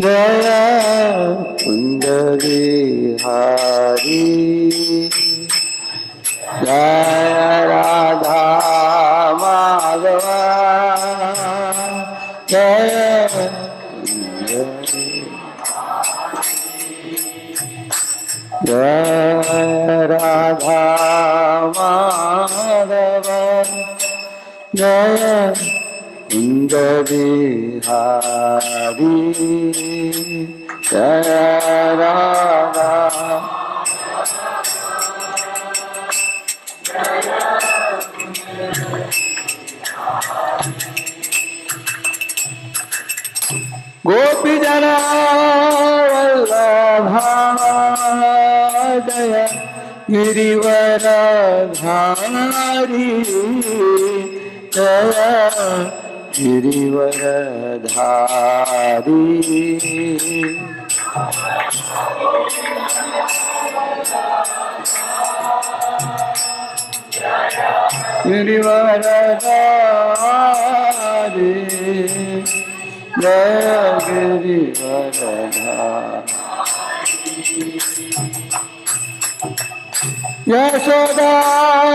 जय कुंज बिहारी जय राधा माधव जय जय राधा माधव जय कुंज बिहारी जय राधा गोपी जना वल्लभा जय गिरिवर धारी जय गिरिवर धारी गिरिवर धारी जय गिरिवर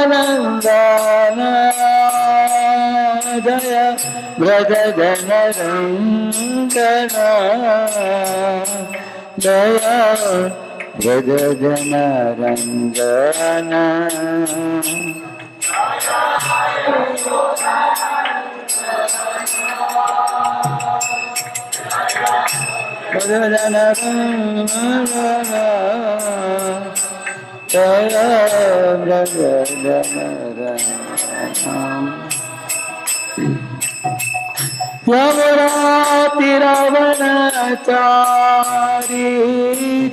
यशोदानंदन जय व्रज जन रंजन जय व्रज जन रंजन यमुनाति रावणाचारी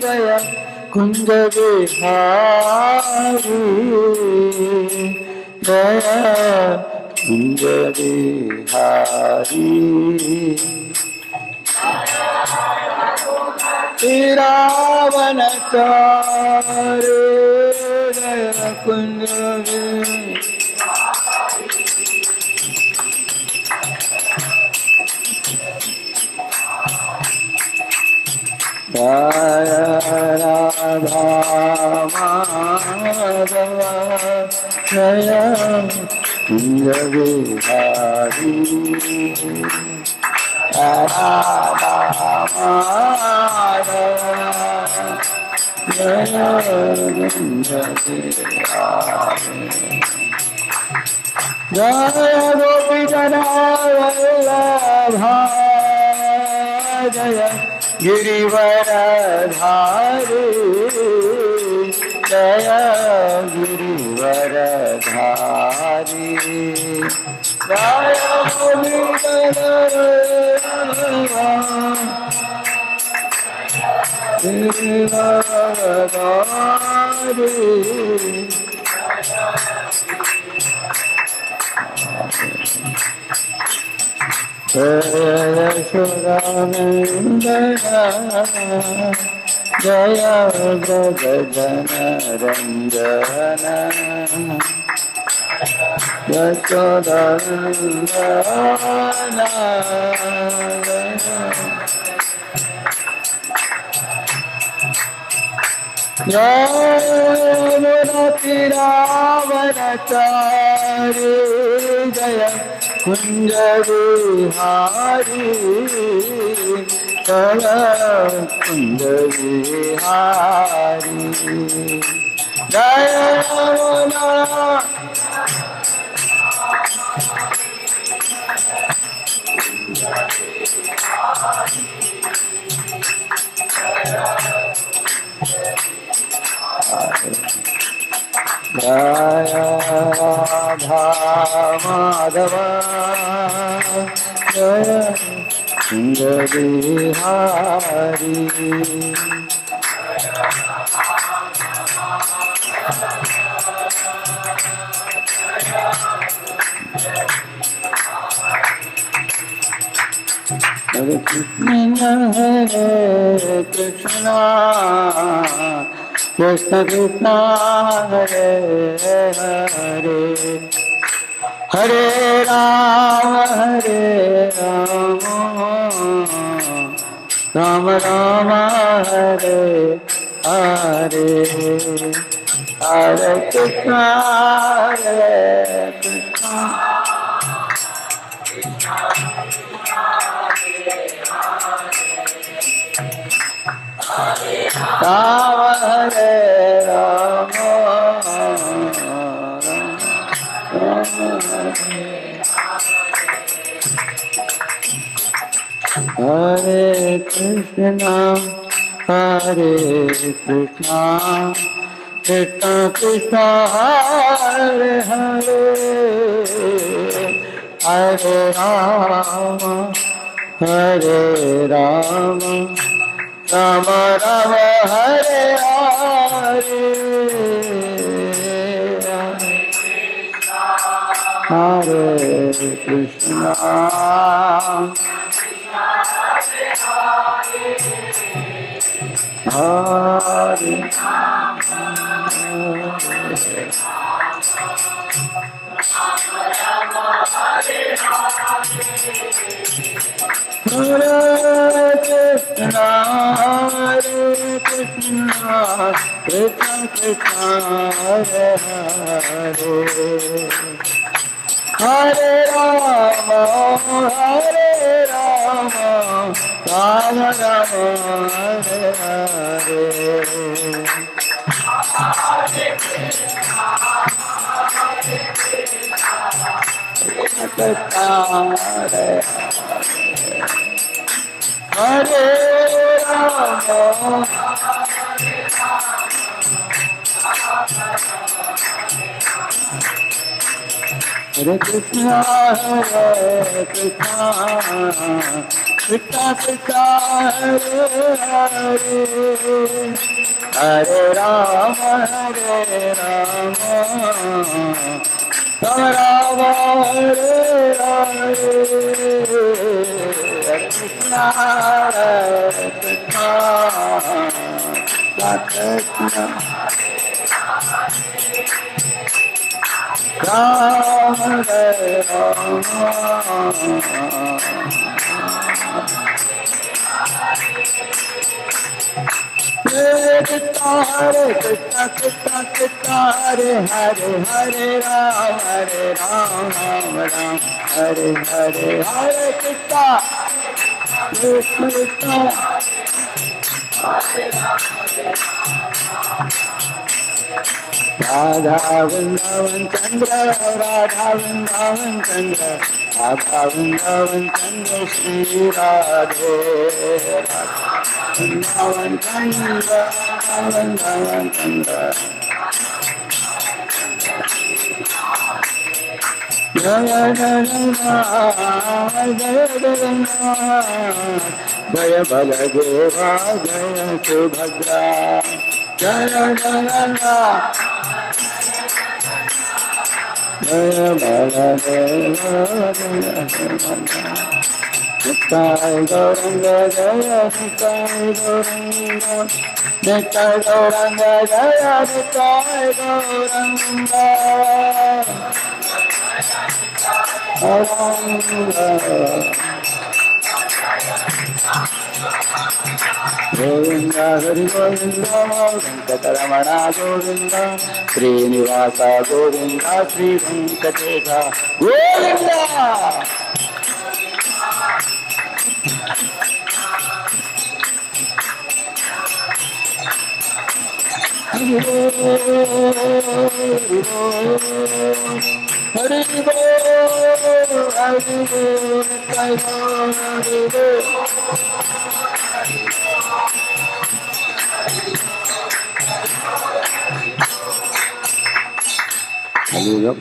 जय कुंज बिहारी जय कुंज बिहारी रावणाचारी जय कुंज जय राधा माधव जय कुंज बिहारी राधा माधव जय कुंज बिहारी जय गोपी जना वल्लभा जय गिरिवर धारी जय गिरिवर धारी जय गिरिवर धारी जय यशोदानंदन जय व्रज जन रंजन यशोदानंदन यमुनाति रावणाचारी जय कुंज बिहारी जय कुंज बिहारी जय यमुना जय राधा माधव जय कुंज बिहारी हरे Krishna Krishna Krishna Hare Hare Hare Ram Ram Rama Hare Hare Hare Krishna Rama Hare Rama Hare Krishna Hare Krishna Krishna Krishna Hare Hare Hare Rama Hare Rama Rama Rama Hare Hare Hare Krishna Hare Krishna Krishna Krishna Hare Hare Hare Rama Rama Rama Hare Hare Hare Rama Hare Krishna Krishna Krishna Krishna Hare Hare Hare Rama Rama Rama Hare Hare Hare Krishna Krishna Krishna Rama Hare Rama Hare Krishna Krishna Krishna Hare Hare Hare Rama Rama Hare Hare Hare Krishna Krishna Krishna Radha Vrindavan Chandra Radha Vrindavan Chandra Radha Vrindavan Chandra Shri Radhe Vrindavan Chandra Vrindavan Chandra Jaya Jaya Jaya Baladeva Jaya Subhadra Jaya Jaya Jaya Baladeva Jaya Subhadra Nitai Gauranga Jaya Nitai Gauranga Nitai Gauranga Jaya Nitai Gauranga Govinda Hari Govinda Venkataramana Govinda Srinivasa Govinda Sri Venkatesha Govinda Hari Hari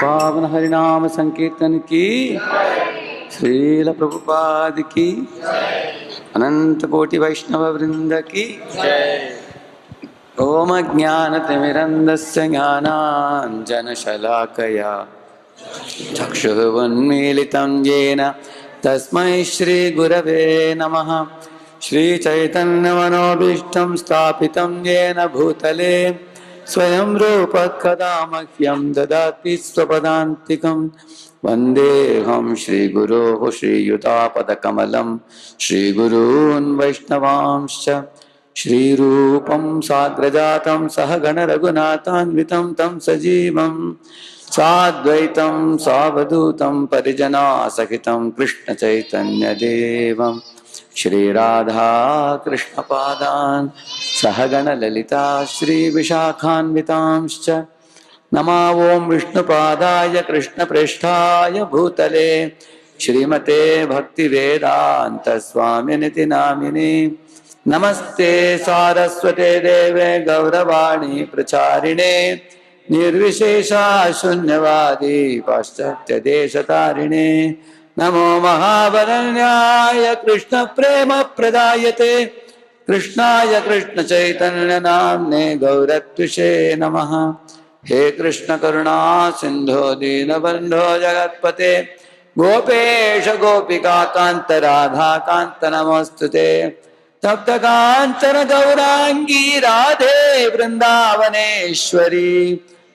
पावन हरिनाम संकीर्तन की श्रील प्रभुपाद की अनंत कोटि वैष्णव वृंद की ओम ज्ञानतिमिरन्धस्य ज्ञानाञ्जनशलाकया चक्षुरुन्मीलितं येन तस्मै श्रीगुरवे नमः। श्रीचैतन्यमनोभीष्टं स्थापितं येन भूतले स्वयं रूप कदा मह्यं ददाति स्वपदान्तिकं वन्देऽहं श्रीगुरोः श्रीयुतापदकमलं श्रीगुरून् वैष्णवांश्च श्रीरूपं साग्रजातं सहगणरघुनाथान्वितं तं सजीवं साद्वैतं सावधूतं परिजनासहितं कृष्णचैतन्यदेवं श्रीराधा कृष्णपादान् सहगणललिता श्रीविशाखान्वितांश्च नमा ओं विष्णुपादाय कृष्णप्रेष्ठाय भूतले श्रीमते भक्तिवेदांत स्वामिनिति नामिने नमस्ते सारस्वते देवे गौरवाणी प्रचारिणे निर्विशेषा शून्यवादी पाश्चात्य देशतारिणे नमो महावरण्याय कृष्ण प्रेम प्रदायते कृष्णाय कृष्ण चैतन्य नाम्ने गौरत्विषे नमः। हे कृष्ण करुणा सिंधो दीनबंधो जगत्पते गोपेश गोपिका कांत राधा कांत नमोस्तुते तप्त कांचन गौरांगी राधे वृंदावनेश्वरी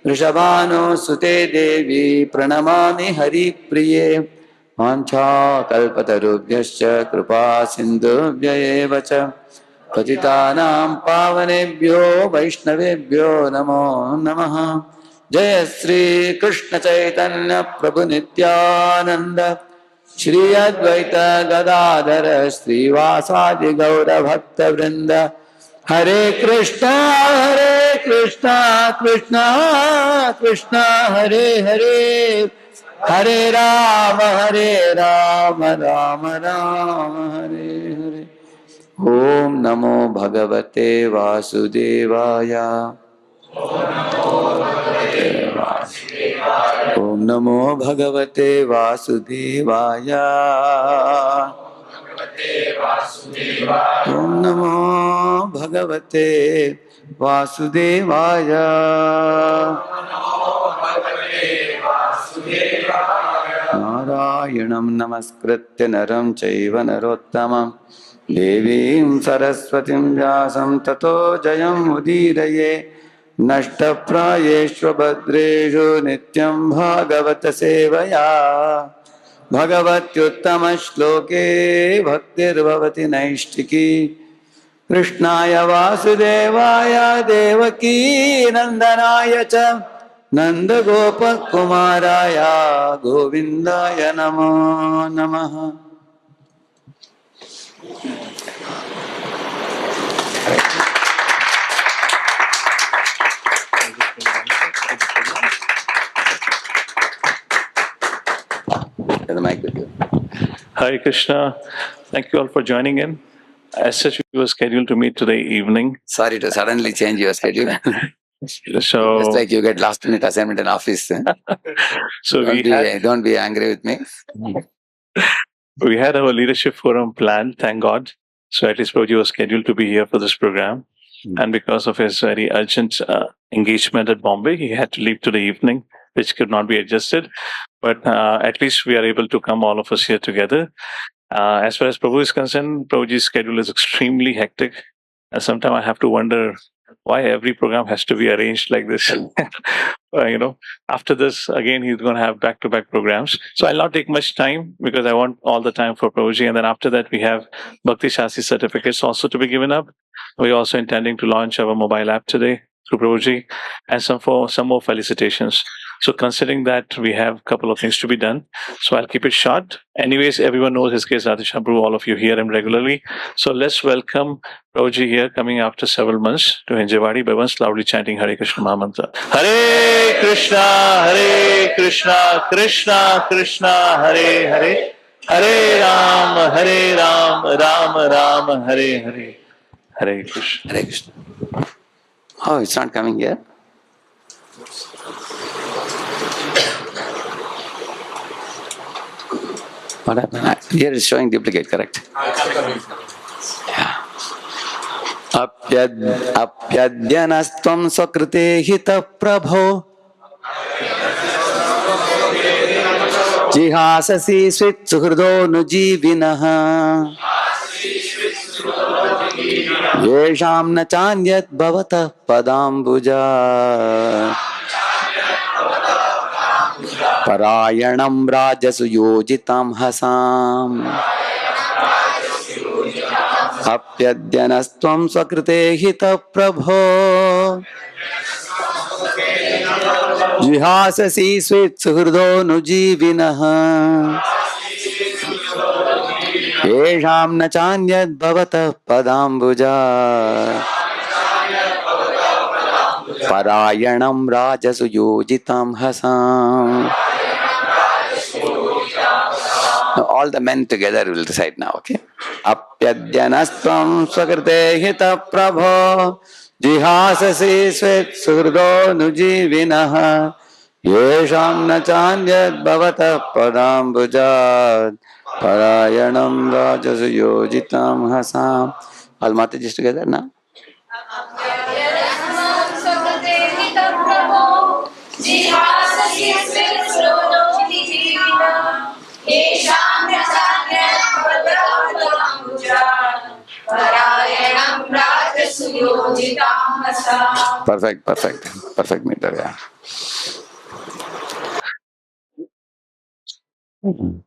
वृषभानुसुते देवी प्रणमामि हरिप्रिये वाञ्छाकल्पतरुभ्यश्च कृपा सिन्धुभ्य एव च पतितानां पावनेभ्यो वैष्णवेभ्यो नमो नमः। जय श्री कृष्ण चैतन्य प्रभु नित्यानंद श्री अद्वैत गदाधर श्रीवासादि गौर भक्त वृंद हरे कृष्णा कृष्णा कृष्णा हरे हरे हरे राम राम राम हरे हरे। ओम नमो भगवते वासुदेवाय ओम नमो भगवते वासुदेवाय ओम नमो भगवते वासुदेवाय नारायणं नमस्कृत्य नरं चैव नरोत्तमं देवीं सरस्वतीं व्यासं ततो जयम् उदीरये नष्टप्रायेषु भद्रेषु नित्यं भागवत सेवया भगवत्युत्तमश्लोके भक्तिर्भवति नैष्टिकी कृष्णाय वासुदेवाय देवकी नंदनाय च नंदगोपकुमाराय गोविंदाय नमो नमः। Hare Krishna. Thank you all for joining in. As such, we were scheduled to meet today evening. Sorry to suddenly change your schedule. So, just like you get last minute assignment in office. so don't be angry with me. We had our leadership forum planned, thank God. So at least Prabhuji was scheduled to be here for this program. And because of his very urgent engagement at Bombay, he had to leave today evening, which could not be adjusted. But at least we are able to come all of us here together. As far as Prabhu is concerned, Prabhuji's schedule is extremely hectic. And sometimes I have to wonder why every program has to be arranged like this. After this, again, he's going to have back-to-back programs. So I'll not take much time because I want all the time for Prabhuji. And then after that, we have Bhakti Shastri certificates also to be given up. We're also intending to launch our mobile app today through Prabhuji and some more felicitations. So considering that, we have a couple of things to be done. So I'll keep it short. Anyways, everyone knows his case, Radheshyam Prabhu. All of you hear him regularly. So let's welcome Prabhuji here, coming after several months to Hinjawadi by once loudly chanting Hare Krishna Mahamantra. Hare Krishna, Krishna Krishna, Hare Hare. Hare Ram, Ram Ram, Hare Hare. Hare Krishna. Hare Krishna. Oh, it's not coming here. What happened? Here is showing duplicate, correct? Yeah. Apyadyanastam sakrite hita prabho jihasasi svit suhrido nujivinaha yesham na chanyat bhavata padambuja Parayanam rajasu yojitam hasam apyadyanastvam swakrite hita prabho jihasasi swit suhrudo nujivinah yesham na chanyad bhavata padambuja Parayanam rajasu yojitam hasam. Now, all the men together will recite now, okay? Apyadyanastvam swakrite hita prabho jihasasi svet surdo nujivinah yesham na chanyad bhavata padambujad Parayanam rajasu yojitam hasam. All Matajis together now? Perfect meter, yeah.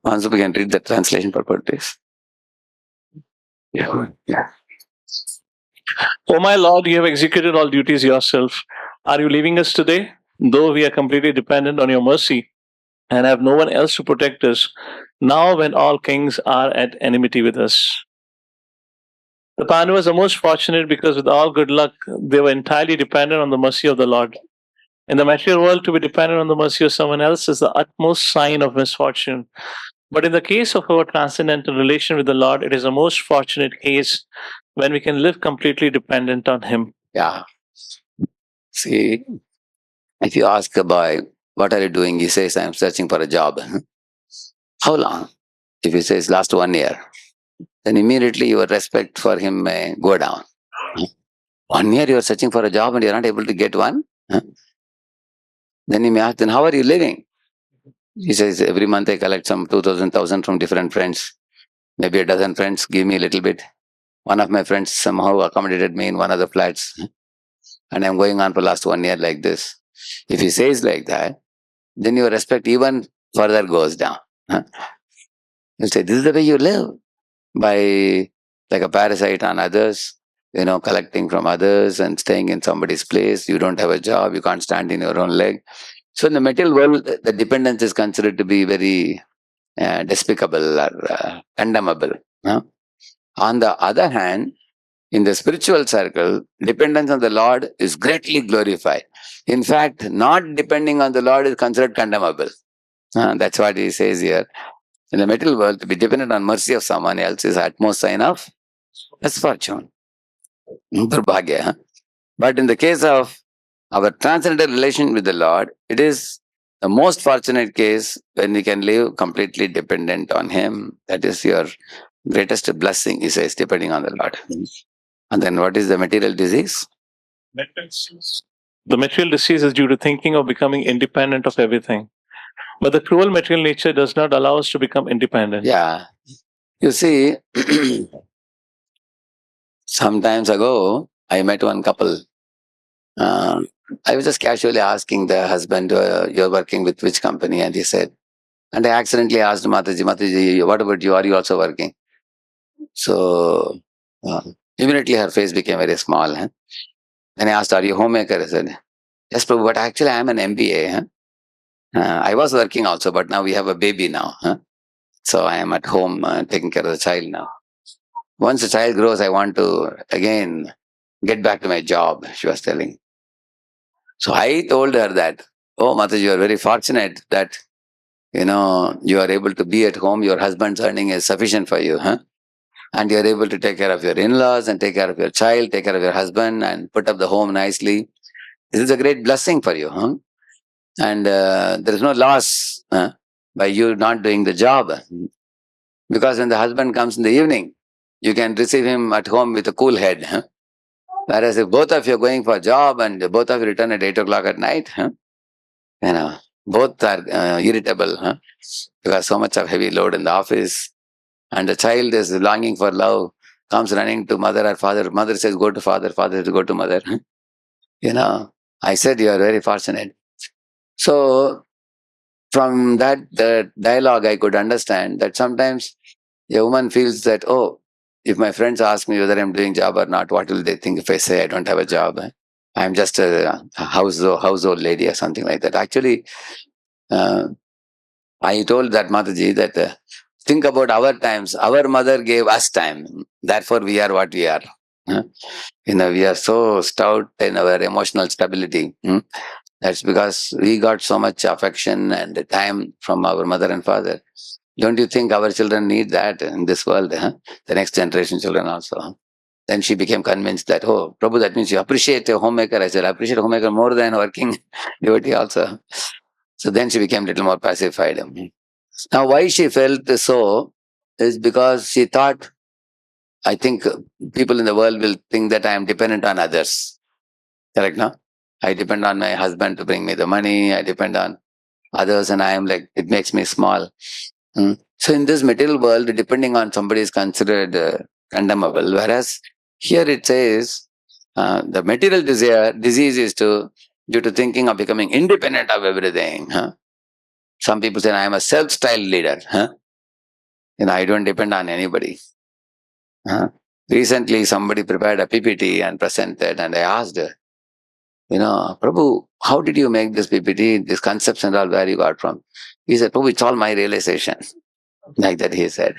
Once we can read the translation purpose. Yeah. O my Lord, you have executed all duties yourself. Are you leaving us today? Though we are completely dependent on your mercy and have no one else to protect us, now when all kings are at enmity with us. The Pandavas are most fortunate because, with all good luck, they were entirely dependent on the mercy of the Lord. In the material world, to be dependent on the mercy of someone else is the utmost sign of misfortune. But in the case of our transcendental relation with the Lord, it is a most fortunate case when we can live completely dependent on Him. Yeah. See, if you ask a boy, what are you doing? He says, I am searching for a job. How long? If he says, last 1 year, then immediately your respect for him may go down. 1 year you are searching for a job and you are not able to get one? Then he may ask, then how are you living? He says, every month I collect some 2,000 from different friends. Maybe a dozen friends give me a little bit. One of my friends somehow accommodated me in one of the flats. And I'm going on for last 1 year like this. If he says like that, then your respect even further goes down. You say, this is the way you live. By like a parasite on others, collecting from others and staying in somebody's place. You don't have a job, you can't stand in your own leg. So in the material world, the dependence is considered to be very despicable or condemnable. On the other hand, in the spiritual circle, dependence on the Lord is greatly glorified. In fact, not depending on the Lord is considered condemnable. That's what he says here. In the material world, to be dependent on mercy of someone else is utmost sign of misfortune, durbhagya. But in the case of our transcendental relation with the Lord, it is the most fortunate case when we can live completely dependent on Him. That is your greatest blessing, he says, depending on the Lord. And then what is the material disease? The material disease is due to thinking of becoming independent of everything. But the cruel material nature does not allow us to become independent. Yeah. You see, some times ago, I met one couple. I was just casually asking the husband, you're working with which company? And he said, and I accidentally asked Mataji, what about you? Are you also working? So, immediately her face became very small. Then I asked, are you homemaker? I said, yes, Prabhu, but actually I am an MBA. I was working also, but now we have a baby now. So I am at home taking care of the child now. Once the child grows, I want to again get back to my job, she was telling. So I told her that, oh, Mataji, you are very fortunate that, you are able to be at home. Your husband's earning is sufficient for you. And you are able to take care of your in-laws and take care of your child, take care of your husband and put up the home nicely. This is a great blessing for you. And there is no loss by you not doing the job. Because when the husband comes in the evening, you can receive him at home with a cool head. Whereas if both of you are going for a job and both of you return at 8 o'clock at night, both are irritable because so much of heavy load in the office. And the child is longing for love, comes running to mother or father. Mother says, go to father, father says, go to mother. I said, you are very fortunate. So, from that dialogue, I could understand that sometimes a woman feels that, oh, if my friends ask me whether I'm doing job or not, what will they think if I say I don't have a job? I'm just a household lady or something like that. Actually, uh, I told that Mataji that think about our times. Our mother gave us time. Therefore, we are what we are. Huh? We are so stout in our emotional stability. That's because we got so much affection and time from our mother and father. Don't you think our children need that in this world? Huh? The next generation children also. Then she became convinced that, oh, Prabhu, that means you appreciate a homemaker. I said, I appreciate a homemaker more than working devotee also. So then she became a little more pacified. Now, why she felt so is because she thought, I think people in the world will think that I am dependent on others. Correct, no? I depend on my husband to bring me the money. I depend on others, and I am like, it makes me small. So in this material world, depending on somebody is considered condemnable, whereas here it says the material disease is due to thinking of becoming independent of everything. Some people say, I am a self-styled leader. I don't depend on anybody. Recently, somebody prepared a PPT and presented, and I asked, Prabhu, how did you make this PPT, this concepts and all, where you got from? He said, Prabhu, it's all my realization. Like that, he said.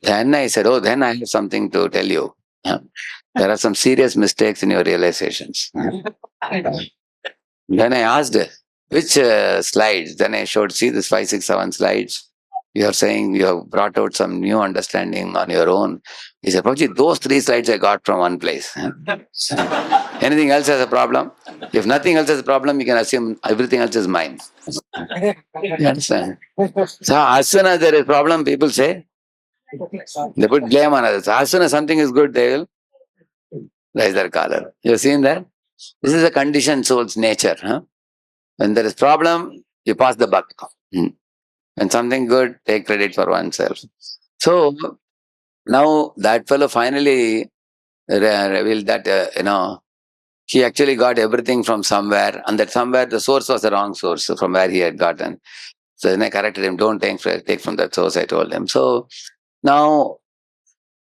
Then I said, oh, then I have something to tell you. There are some serious mistakes in your realizations. Then I asked, which slides? Then I showed, see this 5, 6, 7 slides. You are saying you have brought out some new understanding on your own. He said, Prabhuji, those 3 slides I got from one place. Anything else has a problem? If nothing else has a problem, you can assume everything else is mine. You understand? So as soon as there is a problem, people say, they put blame on others. As soon as something is good, they will raise their collar. You have seen that? This is a conditioned soul's nature. When there is problem, you pass the buck. When something good, take credit for oneself. So now that fellow finally revealed that, he actually got everything from somewhere, and that somewhere the source was the wrong source from where he had gotten. So then I corrected him, don't take from that source, I told him. So now,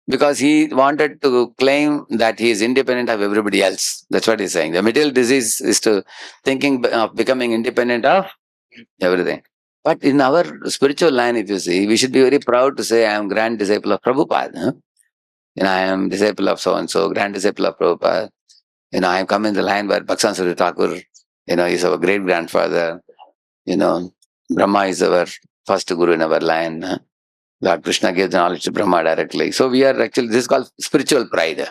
because he wanted to claim that he is independent of everybody else. That's what he's saying. The material disease is to thinking of becoming independent of everything. But in our spiritual line, if you see, we should be very proud to say, I am grand disciple of Prabhupada. I am disciple of so-and-so, grand disciple of Prabhupada. I am come in the line where Bhaksan Suri Thakur, is our great-grandfather. Brahma is our first guru in our line. Lord Krishna gives the knowledge to Brahma directly. So we are actually, this is called spiritual pride.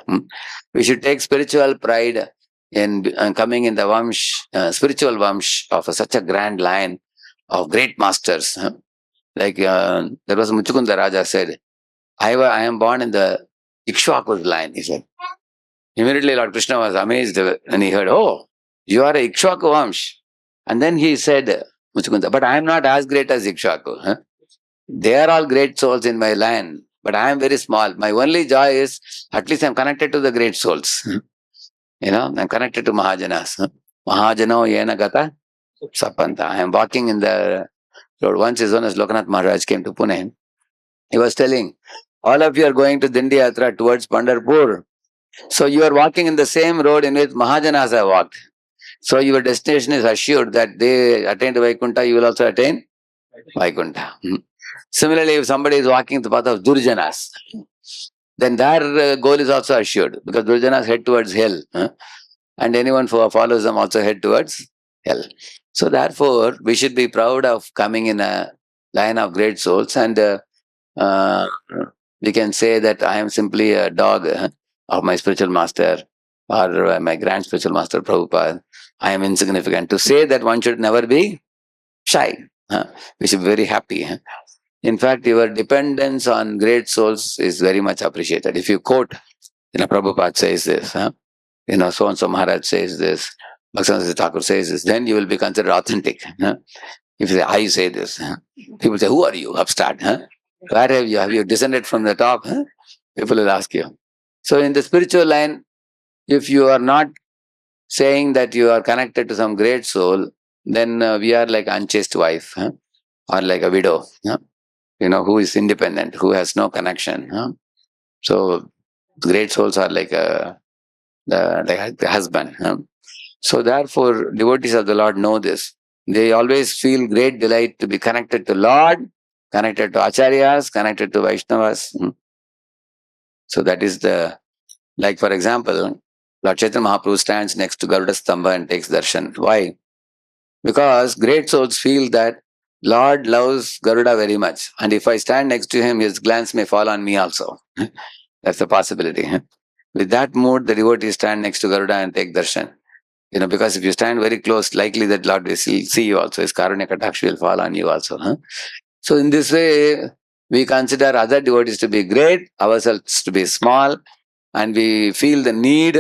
We should take spiritual pride in coming in the spiritual vamsh of such a grand line of great masters. Like there was Muchukunda Raja said, I am born in the Ikshvaku's line, he said. Immediately Lord Krishna was amazed when he heard, oh, you are a Ikshvaku vamsh. And then he said, Muchukunda, but I am not as great as Ikshvaku. They are all great souls in my line, but I am very small. My only joy is at least I am connected to the great souls. I am connected to Mahajanas. Mahajano yena gata sapanta. I am walking in the road. Once his Holiness Lokanath Maharaj came to Pune. He was telling, all of you are going to Dindi Yatra towards Pandharpur. So you are walking in the same road in which Mahajanas have walked. So your destination is assured that they attain to Vaikuntha, you will also attain Vaikuntha. Similarly, if somebody is walking the path of Durjanas, then their goal is also assured, because Durjanas head towards hell, and anyone who follows them also head towards hell. So therefore, we should be proud of coming in a line of great souls, and uh, we can say that I am simply a dog of my spiritual master, or my grand spiritual master Prabhupada. I am insignificant. To say that, one should never be shy. We should be very happy. In fact, your dependence on great souls is very much appreciated. If you quote, Prabhupada says this, so-and-so Maharaj says this, Bhaksan Thakur says this, then you will be considered authentic. If you say, I say this, people say, who are you, upstart? Where have you? Have you descended from the top? People will ask you. So in the spiritual line, if you are not saying that you are connected to some great soul, then we are like unchaste wife, or like a widow, who is independent, who has no connection. So great souls are like the husband. So therefore, devotees of the Lord know this. They always feel great delight to be connected to Lord, connected to Acharyas, connected to Vaishnavas. So that is like for example, Lord Chaitanya Mahaprabhu stands next to Garuda Stamba and takes darshan. Why? Because great souls feel that Lord loves Garuda very much. And if I stand next to him, his glance may fall on me also. That's a possibility. With that mood, the devotees stand next to Garuda and take darshan. Because if you stand very close, likely that Lord will see you also. His Karunya Kataksha will fall on you also. So in this way, we consider other devotees to be great, ourselves to be small, and we feel the need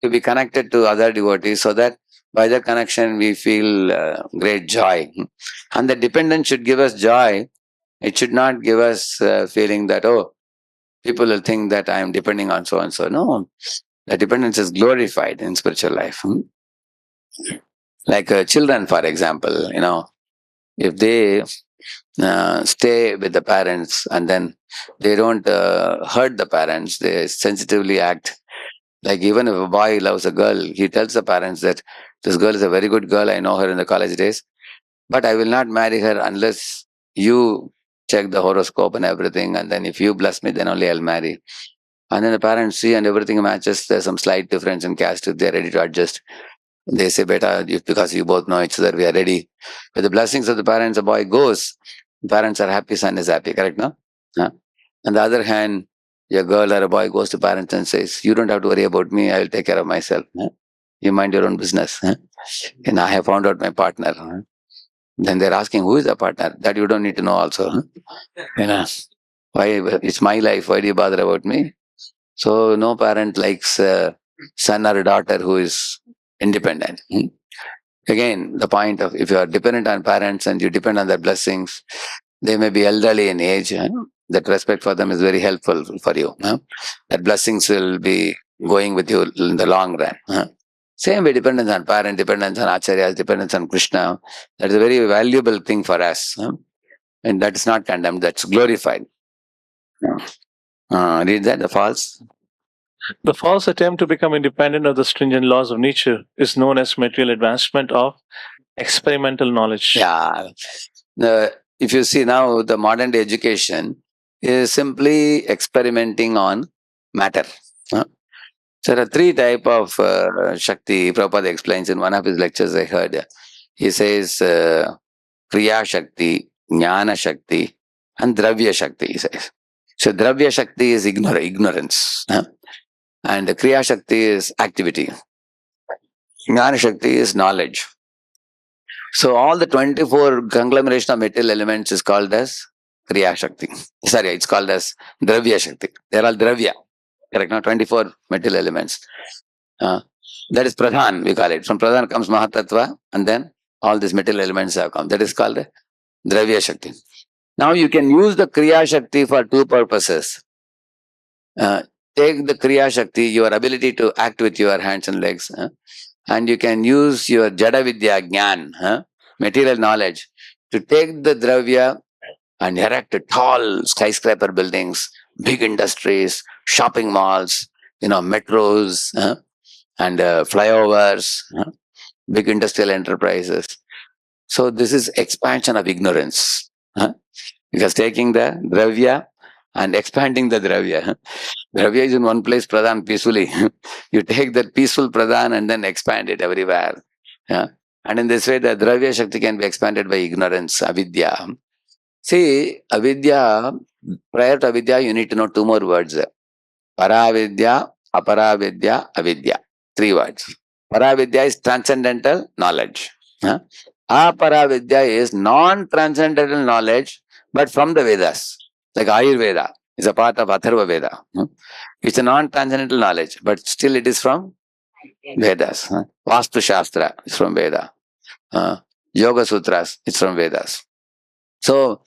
to be connected to other devotees so that by that connection we feel great joy. And the dependence should give us joy. It should not give us feeling that, oh, people will think that I am depending on so and so. No, the dependence is glorified in spiritual life. Like children, for example, if they stay with the parents and then they don't hurt the parents, they sensitively act. Like even if a boy loves a girl, he tells the parents that this girl is a very good girl, I know her in the college days, but I will not marry her unless you check the horoscope and everything, and then if you bless me, then only I'll marry. And then the parents see and everything matches, there's some slight difference in caste, if they're ready to adjust. They say, beta, because you both know each other, we are ready. With the blessings of the parents, the boy goes. The parents are happy, son is happy, correct, no? Huh? On the other hand, a girl or a boy goes to parents and says, you don't have to worry about me, I will take care of myself. You mind your own business. And I have found out my partner. Then they're asking, who is the partner? That you don't need to know also. Why? It's my life, why do you bother about me? So no parent likes a son or a daughter who is independent. Again, the point of if you are dependent on parents and you depend on their blessings, they may be elderly in age. That respect for them is very helpful for you. That blessings will be going with you in the long run. Same way, dependence on parent, dependence on acharyas, dependence on Krishna. That is a very valuable thing for us. And that is not condemned, that's glorified. Read that, the false. The false attempt to become independent of the stringent laws of nature is known as material advancement of experimental knowledge. Yeah. If you see now, the modern day education is simply experimenting on matter. So there are three type of Shakti. Prabhupada explains in one of his lectures I heard. He says Kriya Shakti, Jnana Shakti, and Dravya Shakti, he says. So Dravya Shakti is ignorance. And Kriya Shakti is activity. Jnana Shakti is knowledge. So all the 24 conglomeration of material elements is called as Kriya Shakti. Sorry, it's called as Dravya Shakti. They're all Dravya. Correct? Now 24 material elements. That is Pradhan, we call it. From Pradhan comes Mahatattva, and then all these material elements have come. That is called Dravya Shakti. Now you can use the Kriya Shakti for two purposes. Take the Kriya Shakti, your ability to act with your hands and legs, and you can use your Jada Vidya, Jnana, material knowledge, to take the Dravya and erect tall skyscraper buildings, big industries, shopping malls, metros, and flyovers, big industrial enterprises. So this is expansion of ignorance. Because taking the Dravya and expanding the Dravya. Dravya is in one place, Pradhan, peacefully. You take that peaceful Pradhan and then expand it everywhere. And in this way, the Dravya Shakti can be expanded by ignorance, avidya. See, avidya, prior to avidya, you need to know two more words. Paravidya, aparavidya, avidya. Three words. Paravidya is transcendental knowledge. Aparavidya is non-transcendental knowledge, but from the Vedas. Like Ayurveda is a part of Atharva Veda. It's a non-transcendental knowledge, but still it is from Vedas. Vastu Shastra is from Veda. Yoga Sutras is from Vedas. So,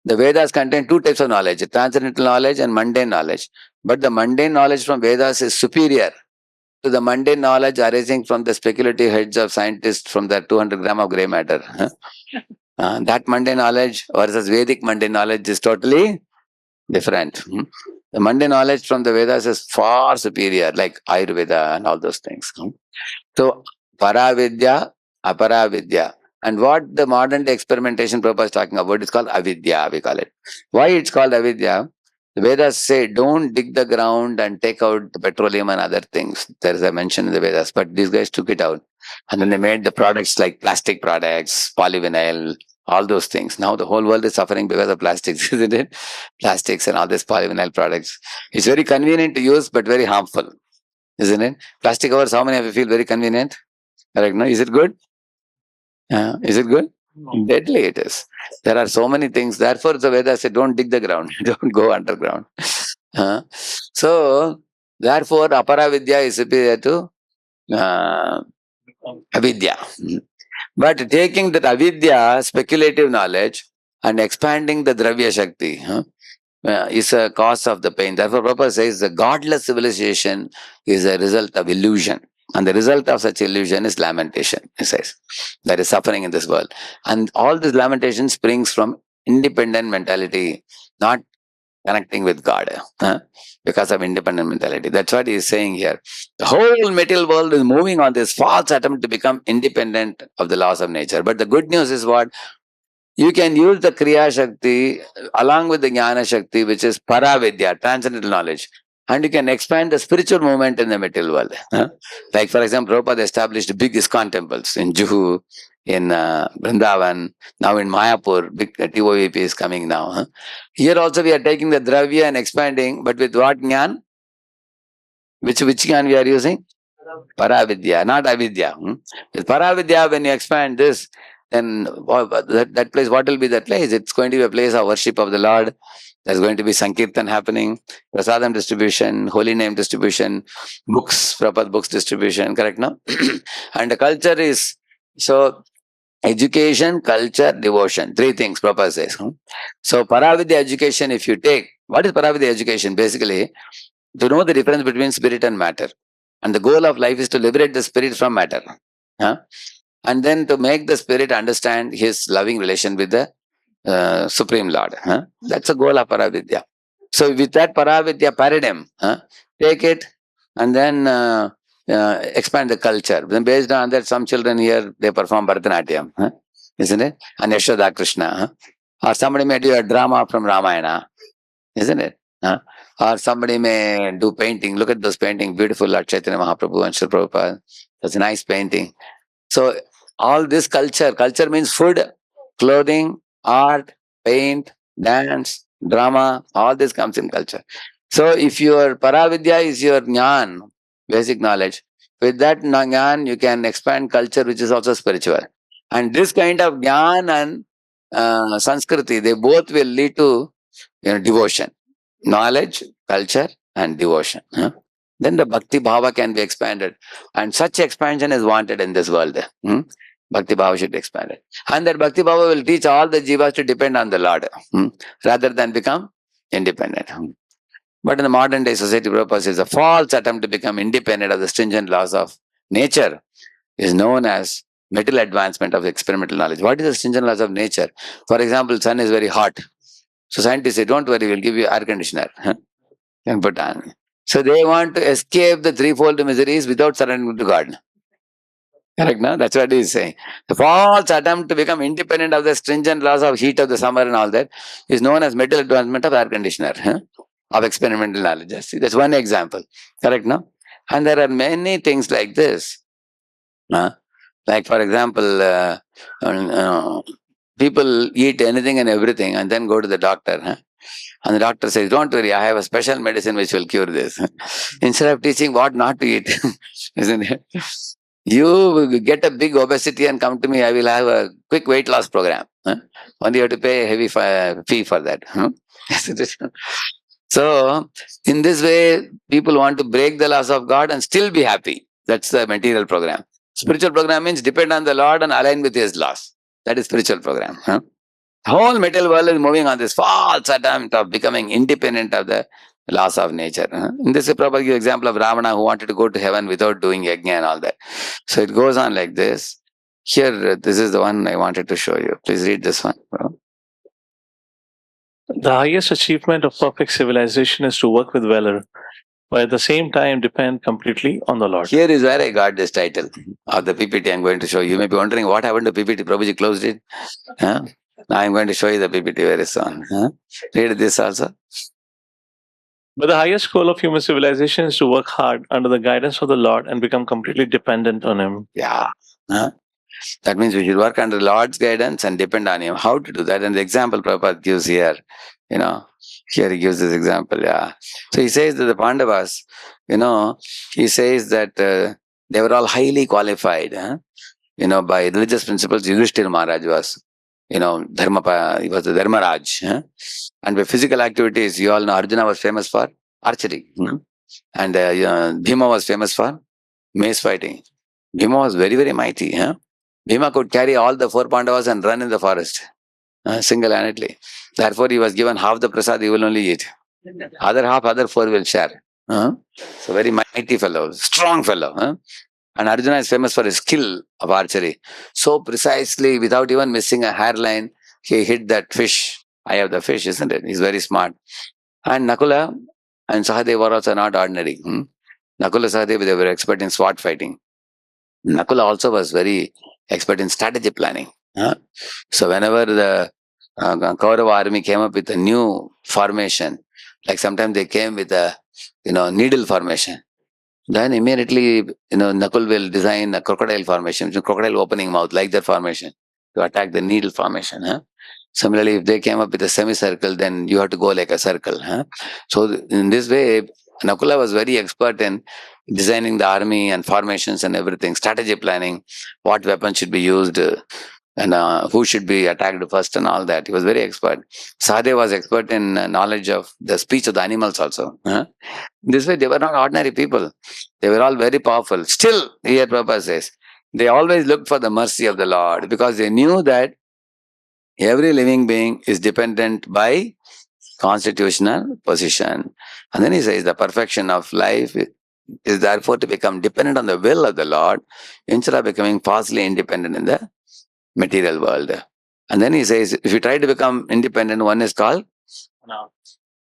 the Vedas contain two types of knowledge, transcendental knowledge and mundane knowledge. But the mundane knowledge from Vedas is superior to the mundane knowledge arising from the speculative heads of scientists from the 200 gram of grey matter. That mundane knowledge versus Vedic mundane knowledge is totally different. The mundane knowledge from the Vedas is far superior, like Ayurveda and all those things. So, Paravidya, Aparavidya. And what the modern day experimentation Prabhupada is talking about is called avidya, we call it. Why it's called avidya? The Vedas say don't dig the ground and take out the petroleum and other things. There is a mention in the Vedas, but these guys took it out. And then they made the products like plastic products, polyvinyl, all those things. Now the whole world is suffering because of plastics, isn't it? Plastics and all these polyvinyl products. It's very convenient to use, but very harmful, isn't it? Plastic covers, how many of you feel very convenient? Correct, no? Is it good? Is it good? No. Deadly it is. There are so many things. Therefore, the Vedas say, don't dig the ground. Don't go underground. So, therefore, Aparavidya is superior to Avidya. But taking that Avidya, speculative knowledge, and expanding the Dravya Shakti is a cause of the pain. Therefore, Prabhupada says the godless civilization is a result of illusion. And the result of such illusion is lamentation, he says. There is suffering in this world. And all this lamentation springs from independent mentality, not connecting with God, because of independent mentality. That's what he is saying here. The whole material world is moving on this false attempt to become independent of the laws of nature. But the good news is what? You can use the Kriya Shakti along with the Jnana Shakti, which is Paravidya, transcendental knowledge. And you can expand the spiritual movement in the material world. Like, for example, Prabhupada established big ISKCON temples in Juhu, in Vrindavan, now in Mayapur, big TOVP is coming now. Here also we are taking the Dravya and expanding, but with what Jnana? Which Jnana we are using? Paravidya, not Avidya. With Paravidya, when you expand this, then that place, what will be that place? It's going to be a place of worship of the Lord. There's going to be Sankirtan happening, Prasadam distribution, holy name distribution, books, proper books distribution, correct now? And the culture is, so education, culture, devotion, three things Prabhupada says. So Paravidya education, if you take, what is Paravidya education? Basically, to know the difference between spirit and matter. And the goal of life is to liberate the spirit from matter. And then to make the spirit understand his loving relation with the Supreme Lord. That's the goal of Paravidya. So with that Paravidya paradigm, take it and then expand the culture. Then based on that, some children here, they perform Bharatanatyam, isn't it? And Yashoda Krishna. Or somebody may do a drama from Ramayana, isn't it? Or somebody may do painting. Look at those paintings, beautiful Lord Chaitanya Mahaprabhu and Sri Prabhupada. That's a nice painting. So all this culture means food, clothing, art, paint, dance, drama, all this comes in culture. So if your Paravidya is your Jnana, basic knowledge, with that Jnana you can expand culture, which is also spiritual. And this kind of Jnana and Sanskriti, they both will lead to devotion. Knowledge, culture and devotion. Then the Bhakti Bhava can be expanded. And such expansion is wanted in this world. Bhakti Bhava should be expanded. And that Bhakti Bhava will teach all the jivas to depend on the Lord, rather than become independent. But in the modern day society, Prabhupada says a false attempt to become independent of the stringent laws of nature is known as material advancement of experimental knowledge. What is the stringent laws of nature? For example, sun is very hot. So scientists say, don't worry, we'll give you air conditioner. And put on. So they want to escape the threefold miseries without surrendering to God. Correct, no? That's what he is saying. The false attempt to become independent of the stringent laws of heat of the summer and all that is known as material advancement of air conditioner, of experimental knowledge. See, that's one example. Correct, no? And there are many things like this. Like, for example, people eat anything and everything and then go to the doctor. And the doctor says, don't worry, I have a special medicine which will cure this. Instead of teaching what not to eat, isn't it? You get a big obesity and come to me, I will have a quick weight loss program. Only you have to pay a heavy fee for that. So, in this way, people want to break the laws of God and still be happy. That's the material program. Spiritual program means depend on the Lord and align with His laws. That is spiritual program. The whole material world is moving on this false attempt of becoming independent of the laws of nature. In this, Prabhupada gives example of Ravana who wanted to go to heaven without doing yajna and all that. So it goes on like this. Here, this is the one I wanted to show you. Please read this one. The highest achievement of perfect civilization is to work with valor, but at the same time depend completely on the Lord. Here is where I got this title of the PPT I'm going to show you. You may be wondering what happened to PPT. Prabhuji closed it. Now I'm going to show you the PPT very soon. Read this also. But the highest goal of human civilization is to work hard under the guidance of the Lord and become completely dependent on Him. Yeah. That means we should work under Lord's guidance and depend on Him. How to do that? And the example Prabhupada gives here, here he gives this example. Yeah. So he says that the Pandavas, he says that they were all highly qualified, by religious principles. Yudhishthira Maharaj was, he was the Dharmaraj. And by physical activities, you all know Arjuna was famous for archery. And Bhima was famous for mace fighting. Bhima was very, very mighty. Bhima could carry all the 4 Pandavas and run in the forest single-handedly. Therefore, he was given half the prasad, he will only eat. Other half, other 4 will share. So very mighty fellow, strong fellow. And Arjuna is famous for his skill of archery. So precisely, without even missing a hairline, he hit that fish. Eye of the fish, isn't it? He's very smart. And Nakula and Sahadev were also not ordinary. Nakula, Sahadev, they were expert in sword fighting. Nakula also was very expert in strategy planning. So whenever the Kaurava army came up with a new formation, like sometimes they came with a needle formation, then immediately Nakul will design a crocodile formation, crocodile opening mouth, like that formation, to attack the needle formation. Similarly, if they came up with a semicircle, then you have to go like a circle. So in this way, Nakula was very expert in designing the army and formations and everything, strategy planning, what weapons should be used, and who should be attacked first and all that. He was very expert. Sahadev was expert in knowledge of the speech of the animals also. This way, they were not ordinary people. They were all very powerful. Still, here Prabhupada says, they always looked for the mercy of the Lord because they knew that every living being is dependent by constitutional position. And then he says the perfection of life is therefore to become dependent on the will of the Lord instead of becoming falsely independent in the material world. And then he says, if you try to become independent, one is called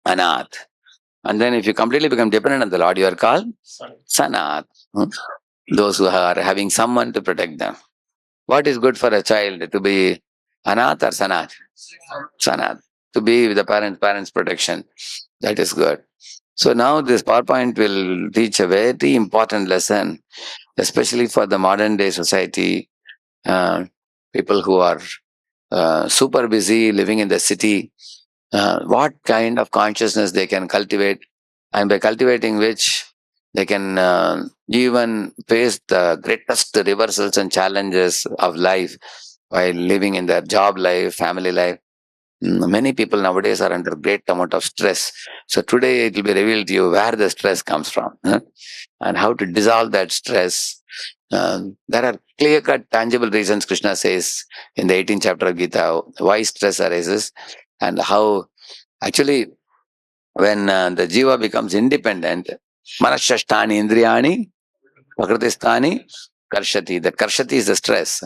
Anath. And then if you completely become dependent on the Lord, you are called Sanath. Those who are having someone to protect them. What is good for a child? To be Anath or Sanath? Sanath. To be with the parents' protection. That is good. So now this PowerPoint will teach a very important lesson, especially for the modern day society, people who are super busy living in the city, what kind of consciousness they can cultivate, and by cultivating which they can even face the greatest reversals and challenges of life while living in their job life, family life. Many people nowadays are under great amount of stress. So today it will be revealed to you where the stress comes from and how to dissolve that stress. There are clear-cut, tangible reasons Krishna says in the 18th chapter of Gita why stress arises and how actually when the jiva becomes independent, manashashtani indriyani prakritistani karshati. The karshati is the stress.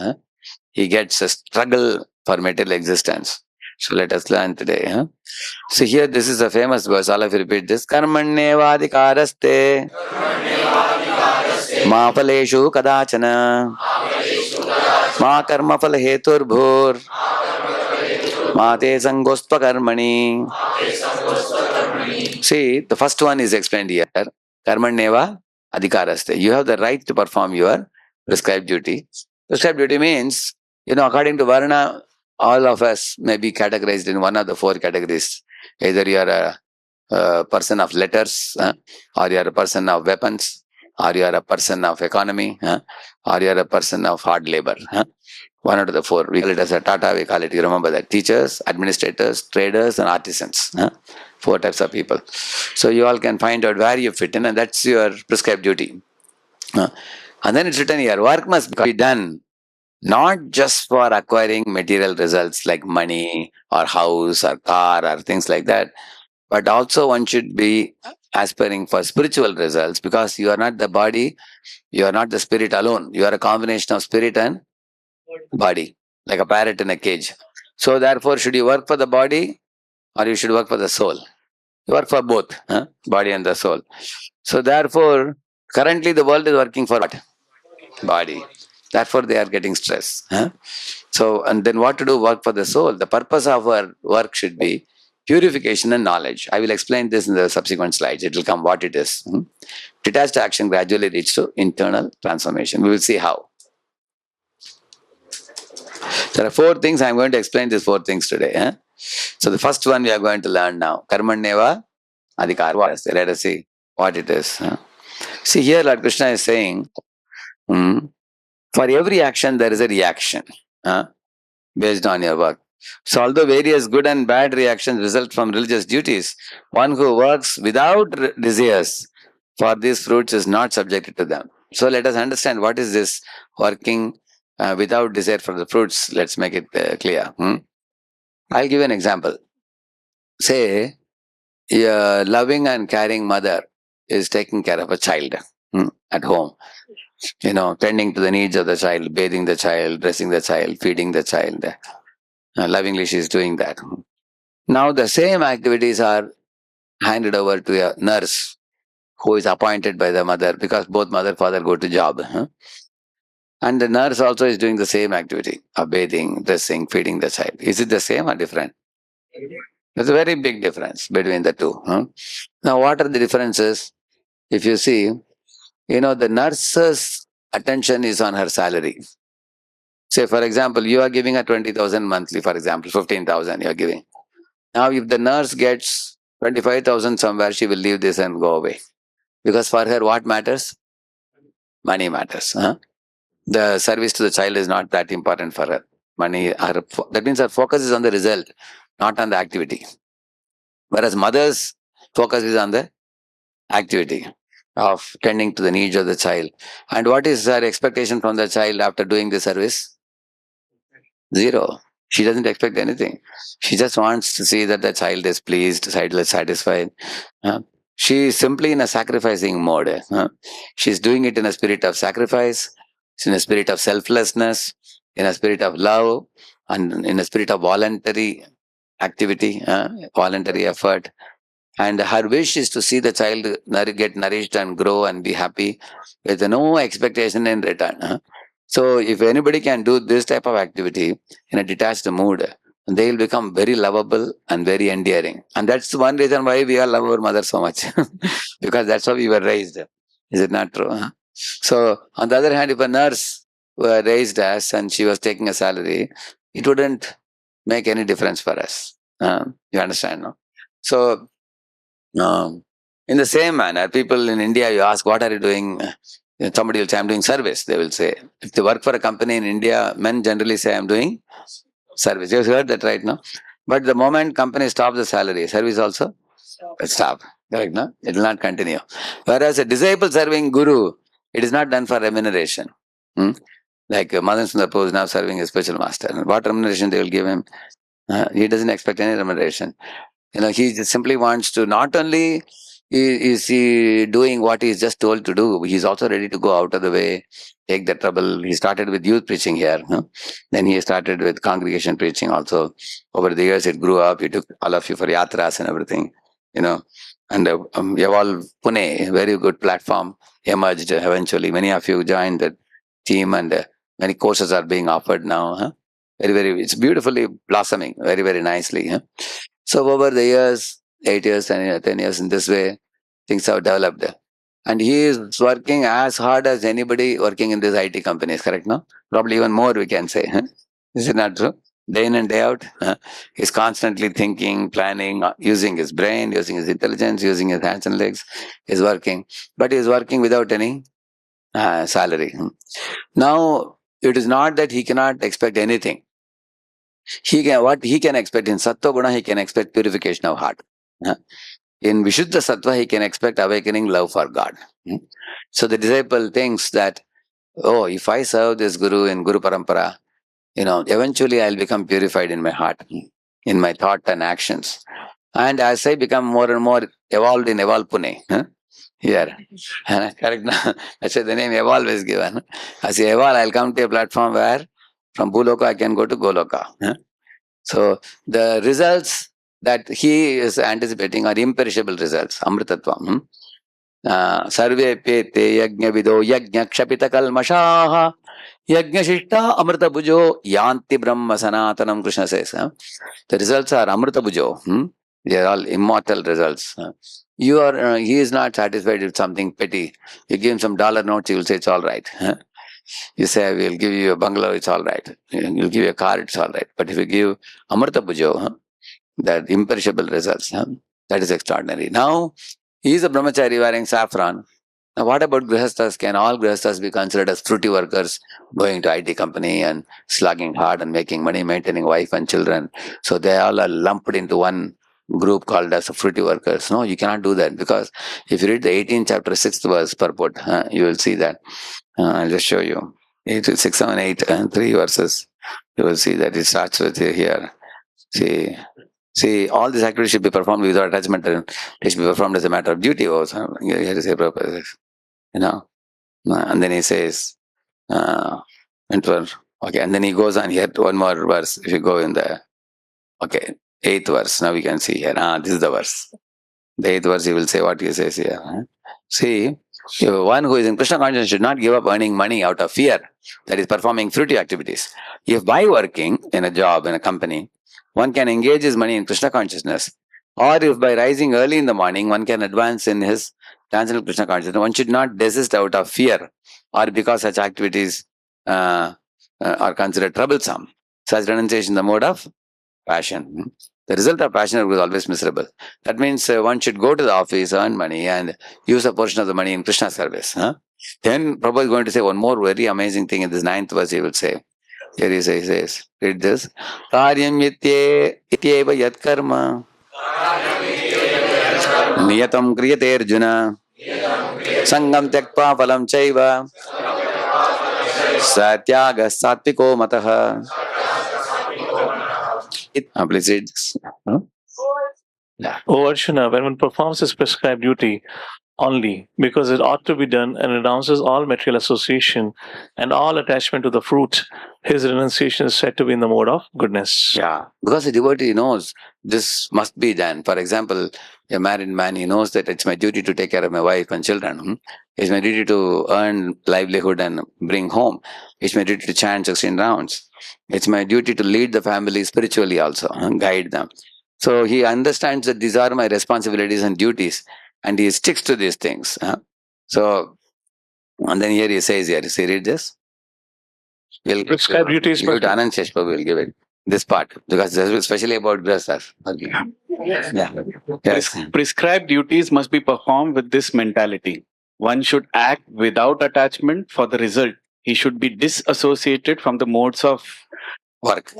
He gets a struggle for material existence. So let us learn today. So here this is a famous verse. All of you repeat this. Karmanyevadikaraste ma paleshu kadachana ma karma phala heturbhur ma te sangostva karmani. See, the first one is explained here. Karmanyeva adhikaraste. You have the right to perform your prescribed duty. Prescribed duty means, according to Varna, all of us may be categorized in one of the 4 categories. Either you are a person of letters, or you are a person of weapons, or you are a person of economy, or you are a person of hard labor. One out of the 4. We call it as a Tata, we call it, you remember that, teachers, administrators, traders, and artisans. 4 types of people. So you all can find out where you fit in, and that's your prescribed duty. And then it's written here, work must be done not just for acquiring material results like money or house or car or things like that, but also one should be aspiring for spiritual results, because you are not the body, you are not the spirit alone. You are a combination of spirit and body, like a parrot in a cage. So therefore, should you work for the body or you should work for the soul? You work for both, body and the soul. So therefore, currently the world is working for what? Body. Therefore, they are getting stress. So, and then what to do? Work for the soul. The purpose of our work should be purification and knowledge. I will explain this in the subsequent slides. It will come what it is. Detached action gradually leads to internal transformation. We will see how. There are 4 things. I am going to explain these 4 things today. So the first one we are going to learn now. Karmanyeva adhikar. Let us see what it is. See here, Lord Krishna is saying, for every action there is a reaction based on your work. So although various good and bad reactions result from religious duties, one who works without desires for these fruits is not subjected to them. So let us understand what is this working without desire for the fruits. Let's make it clear. I'll give an example. Say, a loving and caring mother is taking care of a child at home. Tending to the needs of the child, bathing the child, dressing the child, feeding the child. Lovingly, she is doing that. Now, the same activities are handed over to a nurse who is appointed by the mother, because both mother father go to job. And the nurse also is doing the same activity of bathing, dressing, feeding the child. Is it the same or different? There's a very big difference between the two. Now, what are the differences? If you see, the nurse's attention is on her salary. Say, for example, you are giving her 20,000 monthly, for example, 15,000 you are giving. Now, if the nurse gets 25,000 somewhere, she will leave this and go away. Because for her, what matters? Money matters. The service to the child is not that important for her. That means her focus is on the result, not on the activity. Whereas mother's focus is on the activity of tending to the needs of the child. And what is her expectation from the child after doing the service? Zero. She doesn't expect anything. She just wants to see that the child is pleased, the child is satisfied. She is simply in a sacrificing mode. She's doing it in a spirit of sacrifice, in a spirit of selflessness, in a spirit of love, and in a spirit of voluntary activity, voluntary effort. And her wish is to see the child get nourished and grow and be happy with no expectation in return. So if anybody can do this type of activity in a detached mood, they will become very lovable and very endearing. And that's one reason why we all love our mother so much. Because that's how we were raised. Is it not true? So on the other hand, if a nurse were raised us and she was taking a salary, it wouldn't make any difference for us. You understand, no? So in the same manner, people in India, you ask, what are you doing? Somebody will say, I'm doing service. They will say, if they work for a company in India, men generally say, I'm doing service. You've heard that right now? But the moment company stops the salary, service also will stop. Correct, no? It will not continue. Whereas a disciple serving guru, it is not done for remuneration. Like Madan Sundar Prabhu is now serving a special master. What remuneration they will give him? He doesn't expect any remuneration. He just simply wants to, not only is he doing what he's just told to do, he's also ready to go out of the way, take the trouble. He started with youth preaching here. Then he started with congregation preaching also. Over the years, it grew up. He took all of you for yatras and everything, And we have all Pune, a very good platform, emerged eventually. Many of you joined the team, and many courses are being offered now. Very, very, it's beautifully blossoming, very, very nicely. So over the years, 8 years, 10 years, in this way, things have developed. And he is working as hard as anybody working in these IT companies, correct, no? Probably even more, we can say. Is it not true? Day in and day out, he's constantly thinking, planning, using his brain, using his intelligence, using his hands and legs. He's working. But he's working without any salary. Now, it is not that he cannot expect anything. What he can expect in Sattva Guna, he can expect purification of heart. In Vishuddha Sattva, he can expect awakening love for God. So the disciple thinks that, if I serve this Guru in Guru Parampara, eventually I'll become purified in my heart, in my thought and actions. And as I become more and more evolved in Evolve Pune, here, correct now? That's why the name Evolve is given. As I evolve, I'll come to a platform where from Bhuloka I can go to Goloka. So the results that he is anticipating are imperishable results, Amritatvam. Sarve pete yajna vido yajna kshapita kalmashaha yajna shishta amrita bhujo yanti brahma sanatanam, Krishna says. The results are amrita bhujo. They are all immortal results. He is not satisfied with something petty. You give him some dollar notes, he will say it's all right. You say, we'll give you a bungalow, it's all right. You'll give you a car, it's all right. But if you give amrita bhujo, that imperishable results, that is extraordinary. Now, he is a brahmachari wearing saffron. Now, what about grihasthas? Can all grihasthas be considered as fruity workers, going to IT company and slugging hard and making money, maintaining wife and children? So they all are lumped into one group called as fruity workers. No, you cannot do that, because if you read the 18th chapter, 6th verse purport, you will see that. I'll just show you. 8, 6, 7, 8, 3 verses. You will see that it starts with here. See, all these activities should be performed without attachment, and it should be performed as a matter of duty also. Here is a purpose, and then he says, and then he goes on here to one more verse. If you go in the, 8th verse, now we can see here. This is the verse. The 8th verse, he will say what he says here. See, one who is in Krishna consciousness should not give up earning money out of fear, that is performing fruity activities. If by working in a job, in a company, one can engage his money in Krishna consciousness, or if by rising early in the morning, one can advance in his transcendental Krishna consciousness, one should not desist out of fear, or because such activities are considered troublesome. Such renunciation is the mode of passion. The result of passion is always miserable. That means one should go to the office, earn money, and use a portion of the money in Krishna service. Then Prabhu is going to say one more very amazing thing in this 9th verse. He will say, here he says, read this. Karyam ityeva yat karma niyatam kriyate arjuna sangam tyakpa phalam chaiva satyaga satviko mataha. Please read this. Oh Arjuna, when one performs his prescribed duty only because it ought to be done and renounces all material association and all attachment to the fruit, his renunciation is said to be in the mode of goodness. Yeah, because the devotee knows this must be done. For example, a married man, he knows that it's my duty to take care of my wife and children. It's my duty to earn livelihood and bring home. It's my duty to chant 16 rounds. It's my duty to lead the family spiritually also, guide them. So he understands that these are my responsibilities and duties, and he sticks to these things. So, and then here he says, see, read this. We'll prescribed duties. Go to Anand Sheshpa, we'll give it this part, because this is especially about grasas. Yes. Prescribed duties must be performed with this mentality. One should act without attachment for the result. He should be disassociated from the modes of work.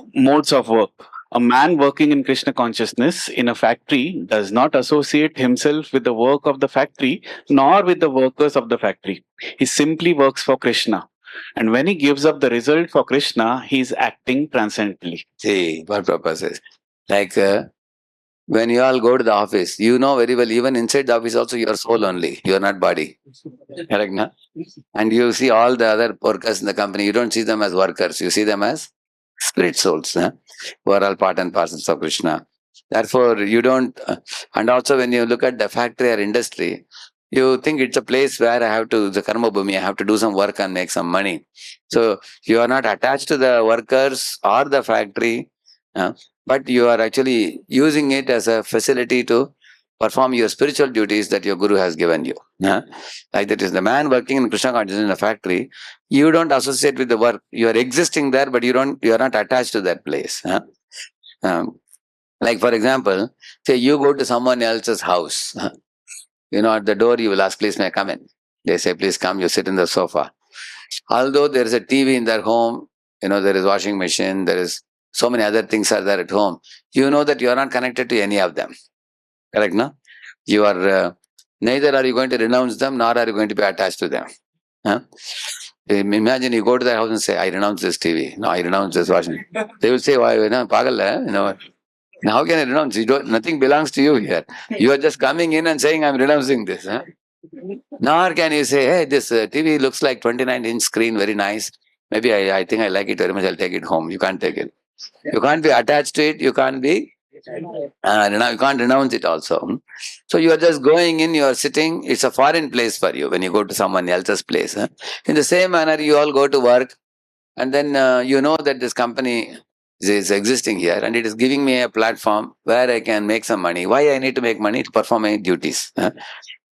A man working in Krishna consciousness in a factory does not associate himself with the work of the factory nor with the workers of the factory. He simply works for Krishna. And when he gives up the result for Krishna, he is acting transcendently. See, what Prabhupada says. Like when you all go to the office, you know very well, even inside the office also, you are soul only. You are not body. Correct, na? And you see all the other workers in the company, you don't see them as workers. You see them as spirit souls, who are all part and parcels of Krishna. Therefore, you don't, and also when you look at the factory or industry, you think it's a place where I have to, the karma bhumi, I have to do some work and make some money. So you are not attached to the workers or the factory, but you are actually using it as a facility to perform your spiritual duties that your guru has given you. Like that is the man working in Krishna consciousness in a factory. You don't associate with the work. You are existing there, but you are not attached to that place. Like for example, say you go to someone else's house. At the door you will ask, please may I come in? They say, please come, you sit in the sofa. Although there is a TV in their home, there is washing machine, there is so many other things are there at home. You know that you are not connected to any of them. Correct, no? You are, neither are you going to renounce them, nor are you going to be attached to them. Imagine you go to their house and say, I renounce this TV. No, I renounce this washing machine. They will say, why, pagal hai, Now how can I renounce? Nothing belongs to you here. You are just coming in and saying, I'm renouncing this. Huh? Nor can you say, hey, this TV looks like 29-inch screen, very nice. Maybe I think I like it very much, I'll take it home. You can't take it. You can't be attached to it. You can't be, you can't renounce it also. So you are just going in, you are sitting. It's a foreign place for you when you go to someone else's place. Huh? In the same manner, you all go to work and then you know that this company is existing here and it is giving me a platform where I can make some money. Why I need to make money? To perform my duties. Huh?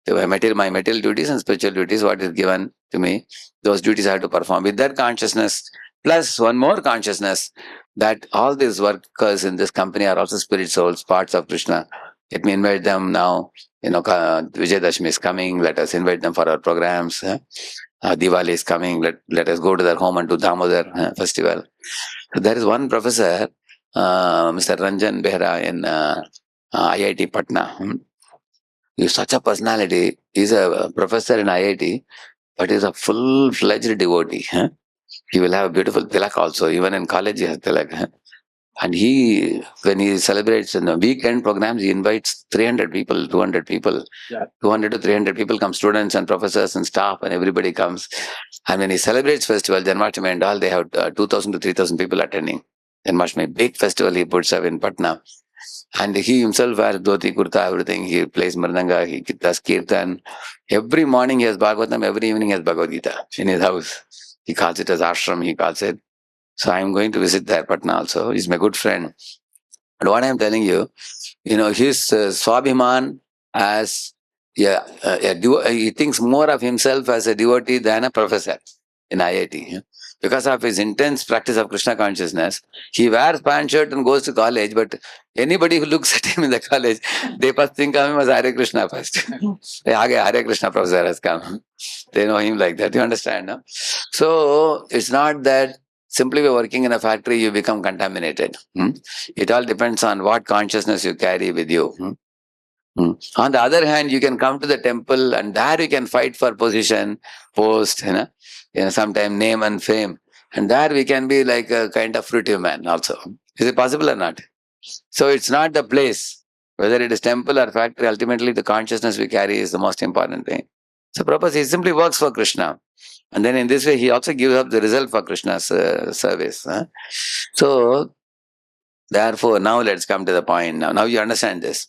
So my material duties and spiritual duties, what is given to me, those duties I have to perform. With that consciousness, plus one more consciousness, that all these workers in this company are also spirit souls, parts of Krishna. Let me invite them now. Vijayadashmi is coming. Let us invite them for our programs. Diwali is coming. Let us go to their home and do Damodar festival. So there is one professor, Mr. Ranjan Behra in IIT Patna. He's such a personality. He's a professor in IIT, but he's a full-fledged devotee. Huh? He will have a beautiful tilak also. Even in college, he has tilak. Huh? And when he celebrates in the weekend programs, he invites 300 people, 200 people. Yeah. 200 to 300 people come, students and professors and staff, and everybody comes. And when he celebrates festival, Janmashtami and all, they have 2,000 to 3,000 people attending. Janmashtami, big festival he puts up in Patna. And he himself wears dhoti, kurta, everything. He plays mridanga, he does kirtan. Every morning he has Bhagavatam, every evening he has Bhagavad Gita in his house. He calls it as ashram, he calls it. So I'm going to visit there, Patna also. He's my good friend. But what I'm telling you, his Swabhiman as, he thinks more of himself as a devotee than a professor in IIT. Yeah. Because of his intense practice of Krishna consciousness, he wears pant shirt and goes to college, but anybody who looks at him in the college, they first think of him as Hare Krishna first. Hare Krishna professor has come. They know him like that, you understand? No? So, it's not that simply by working in a factory, you become contaminated. It all depends on what consciousness you carry with you. On the other hand, you can come to the temple and there you can fight for position, post, sometime name and fame. And there we can be like a kind of fruitive man also. Is it possible or not? So it's not the place. Whether it is temple or factory, ultimately the consciousness we carry is the most important thing. So Prabhupada, he simply works for Krishna. And then in this way, he also gives up the result for Krishna's service. Huh? So, therefore, now let's come to the point. Now you understand this.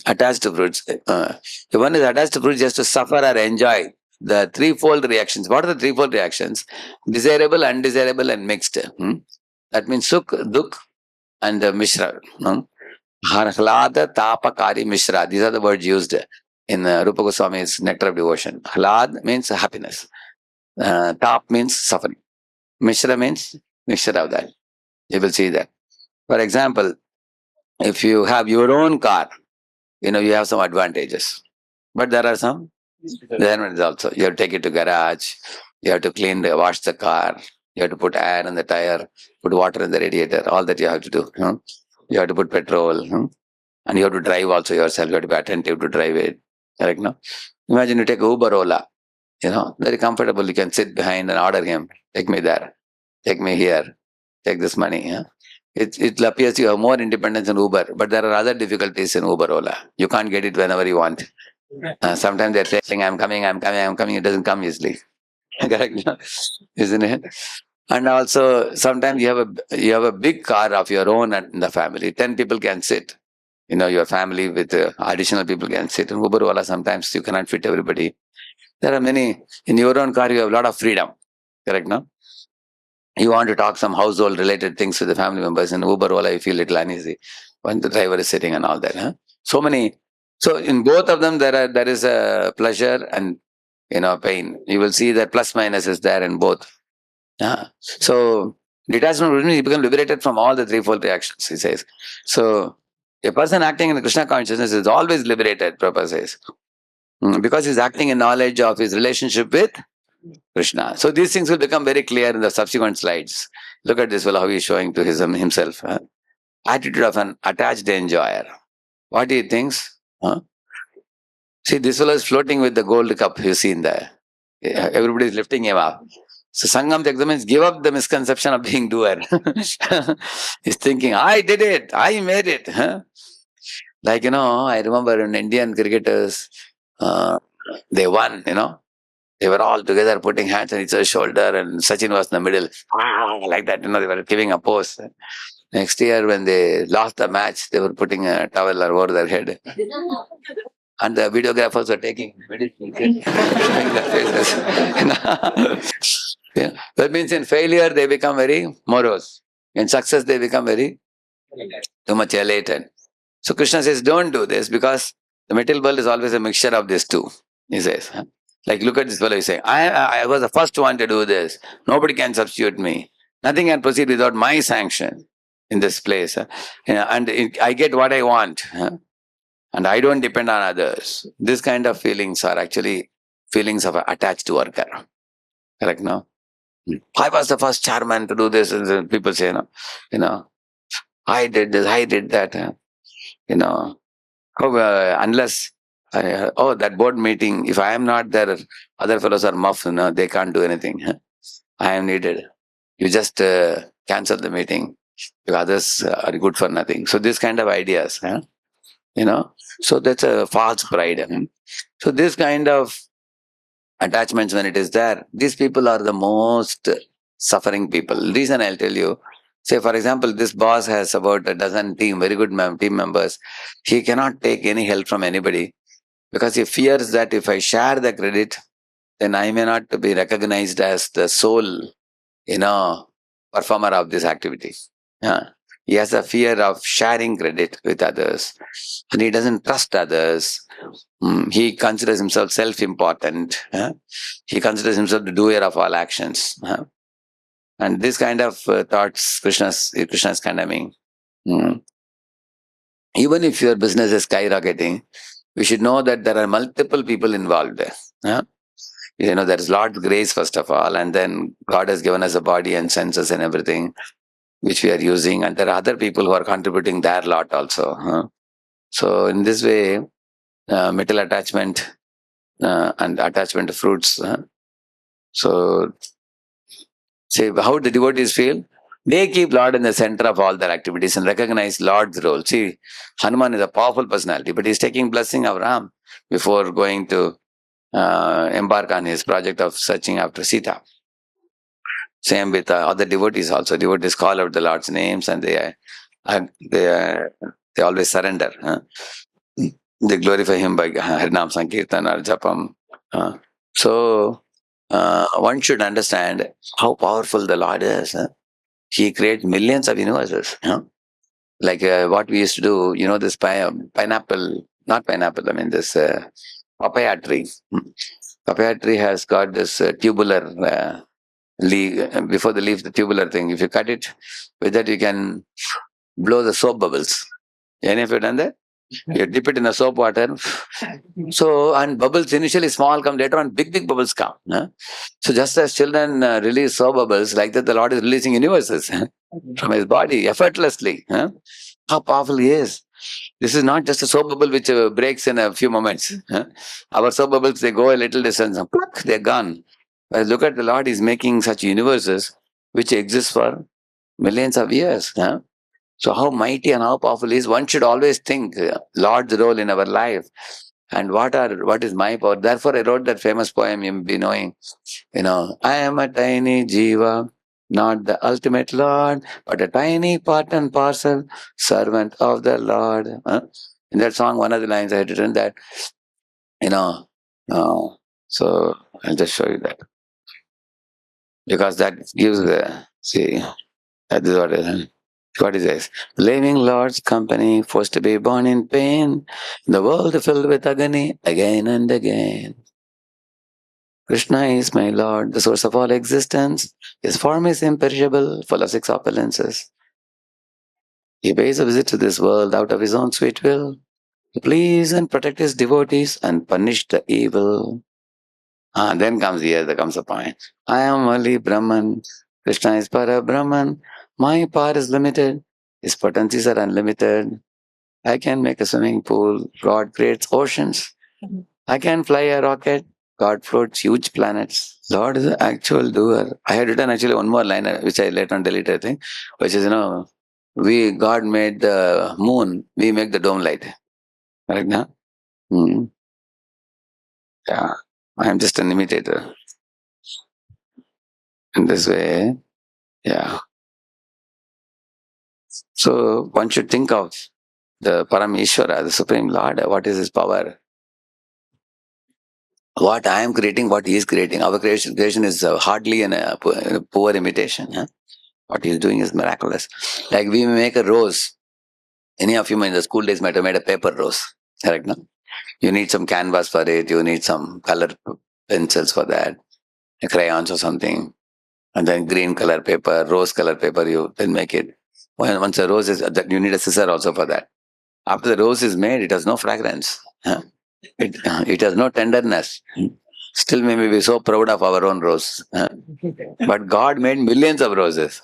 Attached to fruits. If one is attached to fruits just to suffer or enjoy the threefold reactions. What are the threefold reactions? Desirable, undesirable, and mixed. That means sukh, dukh, and mishra. Hlada, tapa, kari, mishra. These are the words used in Rupa Goswami's Nectar of Devotion. Hlad means happiness. Tap means suffering. Mishra means mixture of that. You will see that. For example, if you have your own car, you have some advantages. But there are some disadvantages also. You have to take it to garage. You have to wash the car. You have to put air in the tire, put water in the radiator. All that you have to do. You have to put petrol. And you have to drive also yourself. You have to be attentive to drive it. Correct, no? Imagine you take Uber, Ola. Very comfortable. You can sit behind and order him. Take me there. Take me here. Take this money. Yeah? It appears you have more independence in Uber, but there are other difficulties in Uber, Ola. You can't get it whenever you want. Sometimes they're saying, I'm coming. It doesn't come easily. Correct? Isn't it? And also, sometimes you have a big car of your own in the family. 10 people can sit. Your family with additional people can sit. In Uber, Ola, sometimes you cannot fit everybody. There are many. In your own car, you have a lot of freedom. Correct, no? You want to talk some household related things with the family members. In Uber, Ola, you feel a little uneasy when the driver is sitting and all that. Huh? So many. So in both of them, there is a pleasure and pain. You will see that plus minus is there in both. So detachment, you become liberated from all the threefold reactions, he says. So a person acting in the Krishna consciousness is always liberated, Prabhupada says. Because he's acting in knowledge of his relationship with Krishna. So these things will become very clear in the subsequent slides. Look at this fellow, how he's showing to himself. Attitude of an attached enjoyer. What he thinks? See, this fellow is floating with the gold cup you see in there. Everybody is lifting him up. So Sangam Tyakta means give up the misconception of being doer. He's thinking, I did it, I made it. Huh? Like, I remember in Indian cricketers, they won, They were all together putting hands on each other's shoulder and Sachin was in the middle. Like that, they were giving a pose. Next year when they lost the match, they were putting a towel over their head. And the videographers were taking showing their faces. Yeah. That means in failure they become very morose. In success they become very too much elated. So Krishna says, don't do this because the material world is always a mixture of these two. He says, like look at this fellow, he's saying, I was the first one to do this. Nobody can substitute me. Nothing can proceed without my sanction in this place. I get what I want. And I don't depend on others. This kind of feelings are actually feelings of attached worker. Correct, no? I was the first chairman to do this, and then people say, I did this, I did that. Unless that board meeting, if I am not there, other fellows are muff, they can't do anything. I am needed. You just cancel the meeting. Because others are good for nothing. So this kind of ideas, so that's a false pride. So this kind of attachments, when it is there, these people are the most suffering people. Reason I'll tell you. Say, for example, this boss has about a dozen very good team members. He cannot take any help from anybody because he fears that if I share the credit, then I may not be recognized as the sole, performer of this activity. Yeah. He has a fear of sharing credit with others and he doesn't trust others. He considers himself self-important. He considers himself the doer of all actions. And this kind of thoughts, Krishna's condemning. Even if your business is skyrocketing, we should know that there are multiple people involved there. There is Lord's grace first of all, and then God has given us a body and senses and everything, which we are using, and there are other people who are contributing their lot also. So in this way, metal attachment and attachment to fruits. So, see how the devotees feel? They keep Lord in the center of all their activities and recognize Lord's role. See, Hanuman is a powerful personality, but he's taking blessing of Ram before going to embark on his project of searching after Sita. Same with other devotees also. Devotees call out the Lord's names and they always surrender. They glorify him by Harinam Sankirtan or Japam. So one should understand how powerful the Lord is. He creates millions of universes. Like what we used to do, this pineapple, not pineapple, this papaya tree. Papaya tree has got this tubular leaf, before the leaf, the tubular thing. If you cut it, with that you can blow the soap bubbles. Any of you done that? You dip it in the soap water. So, and bubbles initially small come, later on big bubbles come. So just as children release soap bubbles, like that the Lord is releasing universes from his body effortlessly. How powerful he is. This is not just a soap bubble which breaks in a few moments. Our soap bubbles, they go a little distance and they're gone. But look at the Lord, he's making such universes which exist for millions of years. So how mighty and how powerful he is. One should always think Lord's role in our life and what is my power. Therefore I wrote that famous poem you'll be knowing. I am a tiny jiva, not the ultimate Lord, but a tiny part and parcel servant of the Lord. In that song, one of the lines I had written that, so I'll just show you that. Because that gives that is what it is. What is this? Leaving Lord's company, forced to be born in pain, the world filled with agony again and again. Krishna is my Lord, the source of all existence. His form is imperishable, full of six opulences. He pays a visit to this world out of his own sweet will, to please and protect his devotees and punish the evil. Then comes a point. I am only Brahman. Krishna is Para Brahman. My power is limited. His potencies are unlimited. I can make a swimming pool. God creates oceans. I can fly a rocket. God floats huge planets. Lord is the actual doer. I had written actually one more line, which I later on deleted, I think, which is, God made the moon, we make the dome light. Correct now? Hmm. Yeah. I am just an imitator. In this way, yeah. So one should think of the Parameshwara, the Supreme Lord. What is his power? What I am creating, what he is creating. Our creation is hardly a poor imitation. Huh? What he is doing is miraculous. Like we make a rose. Any of you in the school days might have made a paper rose. Correct, no? You need some canvas for it. You need some color pencils for that, crayons or something. And then green color paper, rose color paper, you then make it. Once a rose is, you need a scissor also for that. After the rose is made, it has no fragrance. Huh? It has no tenderness. Still, we may be so proud of our own rose. But God made millions of roses.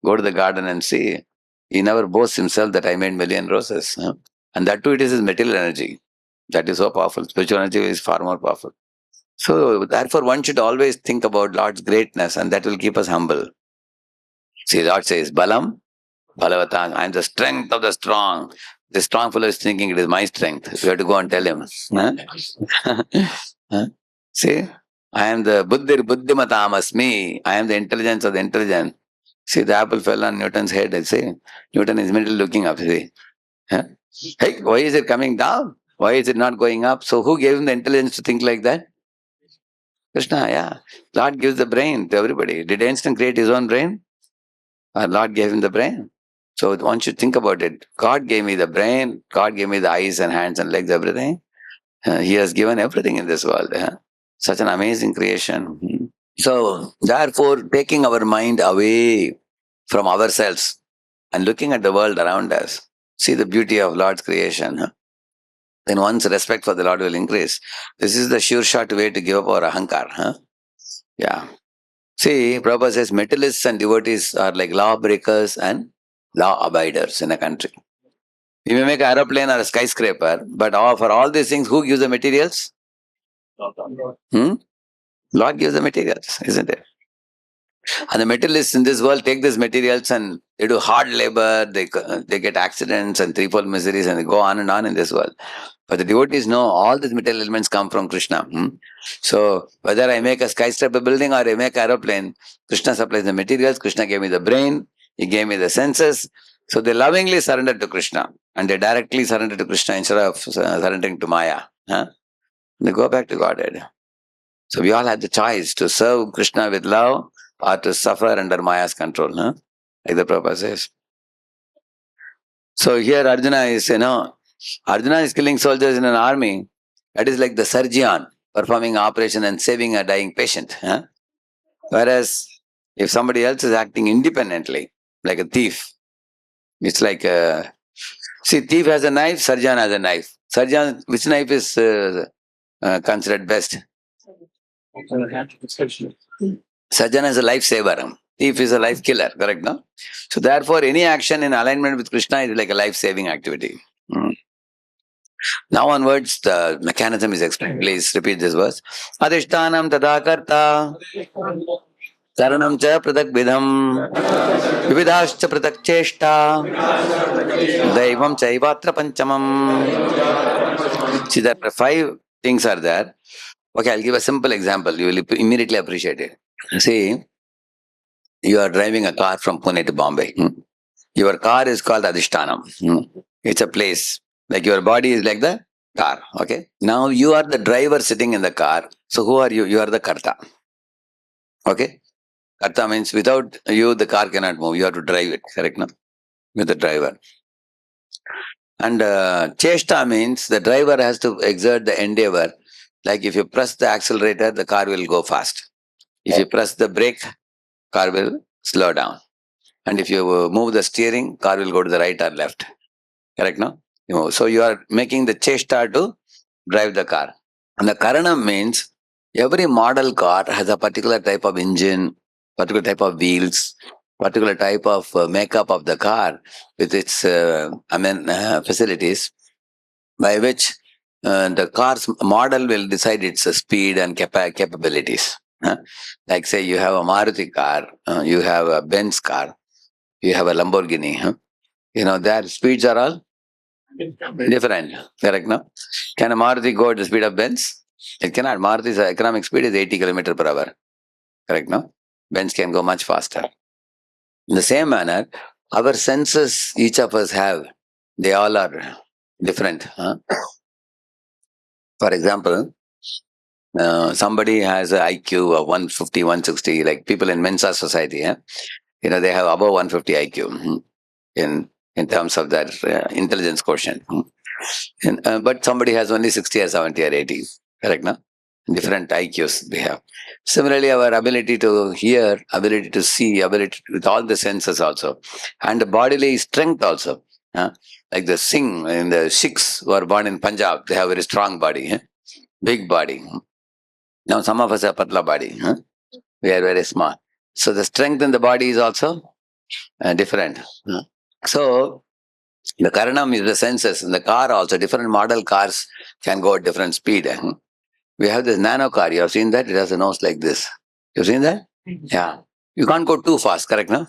Go to the garden and see. He never boasts himself that I made million roses. And that too, it is his material energy. That is so powerful. Spiritual energy is far more powerful. So, therefore, one should always think about Lord's greatness, and that will keep us humble. See, Lord says, Balam, Balavatan, I am the strength of the strong. The strong fellow is thinking it is my strength. You have to go and tell him. Huh? See, I am the Buddhimatam asmi. I am the intelligence of the intelligent. See, the apple fell on Newton's head. I say, Newton is immediately looking up. See, huh? Hey, why is it coming down? Why is it not going up? So, who gave him the intelligence to think like that? Krishna, yeah. Lord gives the brain to everybody. Did Einstein create his own brain? Or Lord gave him the brain? So one should think about it. God gave me the brain. God gave me the eyes and hands and legs, everything. He has given everything in this world. Such an amazing creation. So, therefore, taking our mind away from ourselves and looking at the world around us, see the beauty of Lord's creation. Then one's respect for the Lord will increase. This is the sure shot way to give up our ahankar. Yeah. See, Prabhupada says materialists and devotees are like law breakers and law abiders in a country. You may make an aeroplane or a skyscraper, but for all these things, who gives the materials? Lord gives the materials, isn't it? And the materialists in this world take these materials and they do hard labor, they get accidents and threefold miseries and they go on and on in this world. But the devotees know all these material elements come from Krishna. So whether I make a skyscraper building or I make an aeroplane, Krishna supplies the materials, Krishna gave me the brain, he gave me the senses. So they lovingly surrender to Krishna and they directly surrender to Krishna instead of surrendering to Maya. They go back to Godhead. So we all have the choice to serve Krishna with love or to suffer under Maya's control, like the Prabhupada says. So here Arjuna is killing soldiers in an army. That is like the surgeon performing operation and saving a dying patient. Whereas if somebody else is acting independently, like a thief, it's like thief has a knife, surgeon has a knife. Surgeon, which knife is considered best? Surgeon is a lifesaver. Thief is a life killer, correct, no? So therefore, any action in alignment with Krishna is like a life-saving activity. Now onwards, the mechanism is explained. Please repeat this verse. Adhishtanam tada karta karanam cha pratak vidham vividhascha pratak cheshta daivam chaivatra panchamam. See, there are 5 things are there. Okay, I'll give a simple example. You will immediately appreciate it. See, you are driving a car from Pune to Bombay. Your car is called Adhishtanam. It's a place. Like your body is like the car. Okay. Now you are the driver sitting in the car. So who are you? You are the Karta. Okay. Karta means without you, the car cannot move. You have to drive it. Correct? No? With the driver. And Cheshta means the driver has to exert the endeavor. Like if you press the accelerator, the car will go fast. If you press the brake, car will slow down. And if you move the steering, car will go to the right or left. Correct, no? So you are making the cheshta to drive the car. And the karanam means every model car has a particular type of engine, particular type of wheels, particular type of makeup of the car with its facilities by which the car's model will decide its speed and capabilities. Like say you have a Maruti car, you have a Benz car, you have a Lamborghini. Their speeds are all different. Correct, no? Can a Maruti go at the speed of Benz? It cannot. Maruti's economic speed is 80 kilometers per hour. Correct, no? Benz can go much faster. In the same manner, our senses, each of us have, they all are different. For example, somebody has an IQ of 150, 160, like people in Mensa society, they have above 150 IQ in terms of their intelligence quotient. But somebody has only 60 or 70 or 80, correct, no? Different IQs they have. Similarly, our ability to hear, ability to see, ability with all the senses also, and the bodily strength also. Like the Singh and the Sikhs who are born in Punjab, they have very strong body, big body. Now some of us have patla body. We are very small. So the strength in the body is also different. So the karanam is the senses. In the car also, different model cars can go at different speed. We have this nano car. You have seen that? It has a nose like this. You've seen that? Yeah. You can't go too fast, correct, no?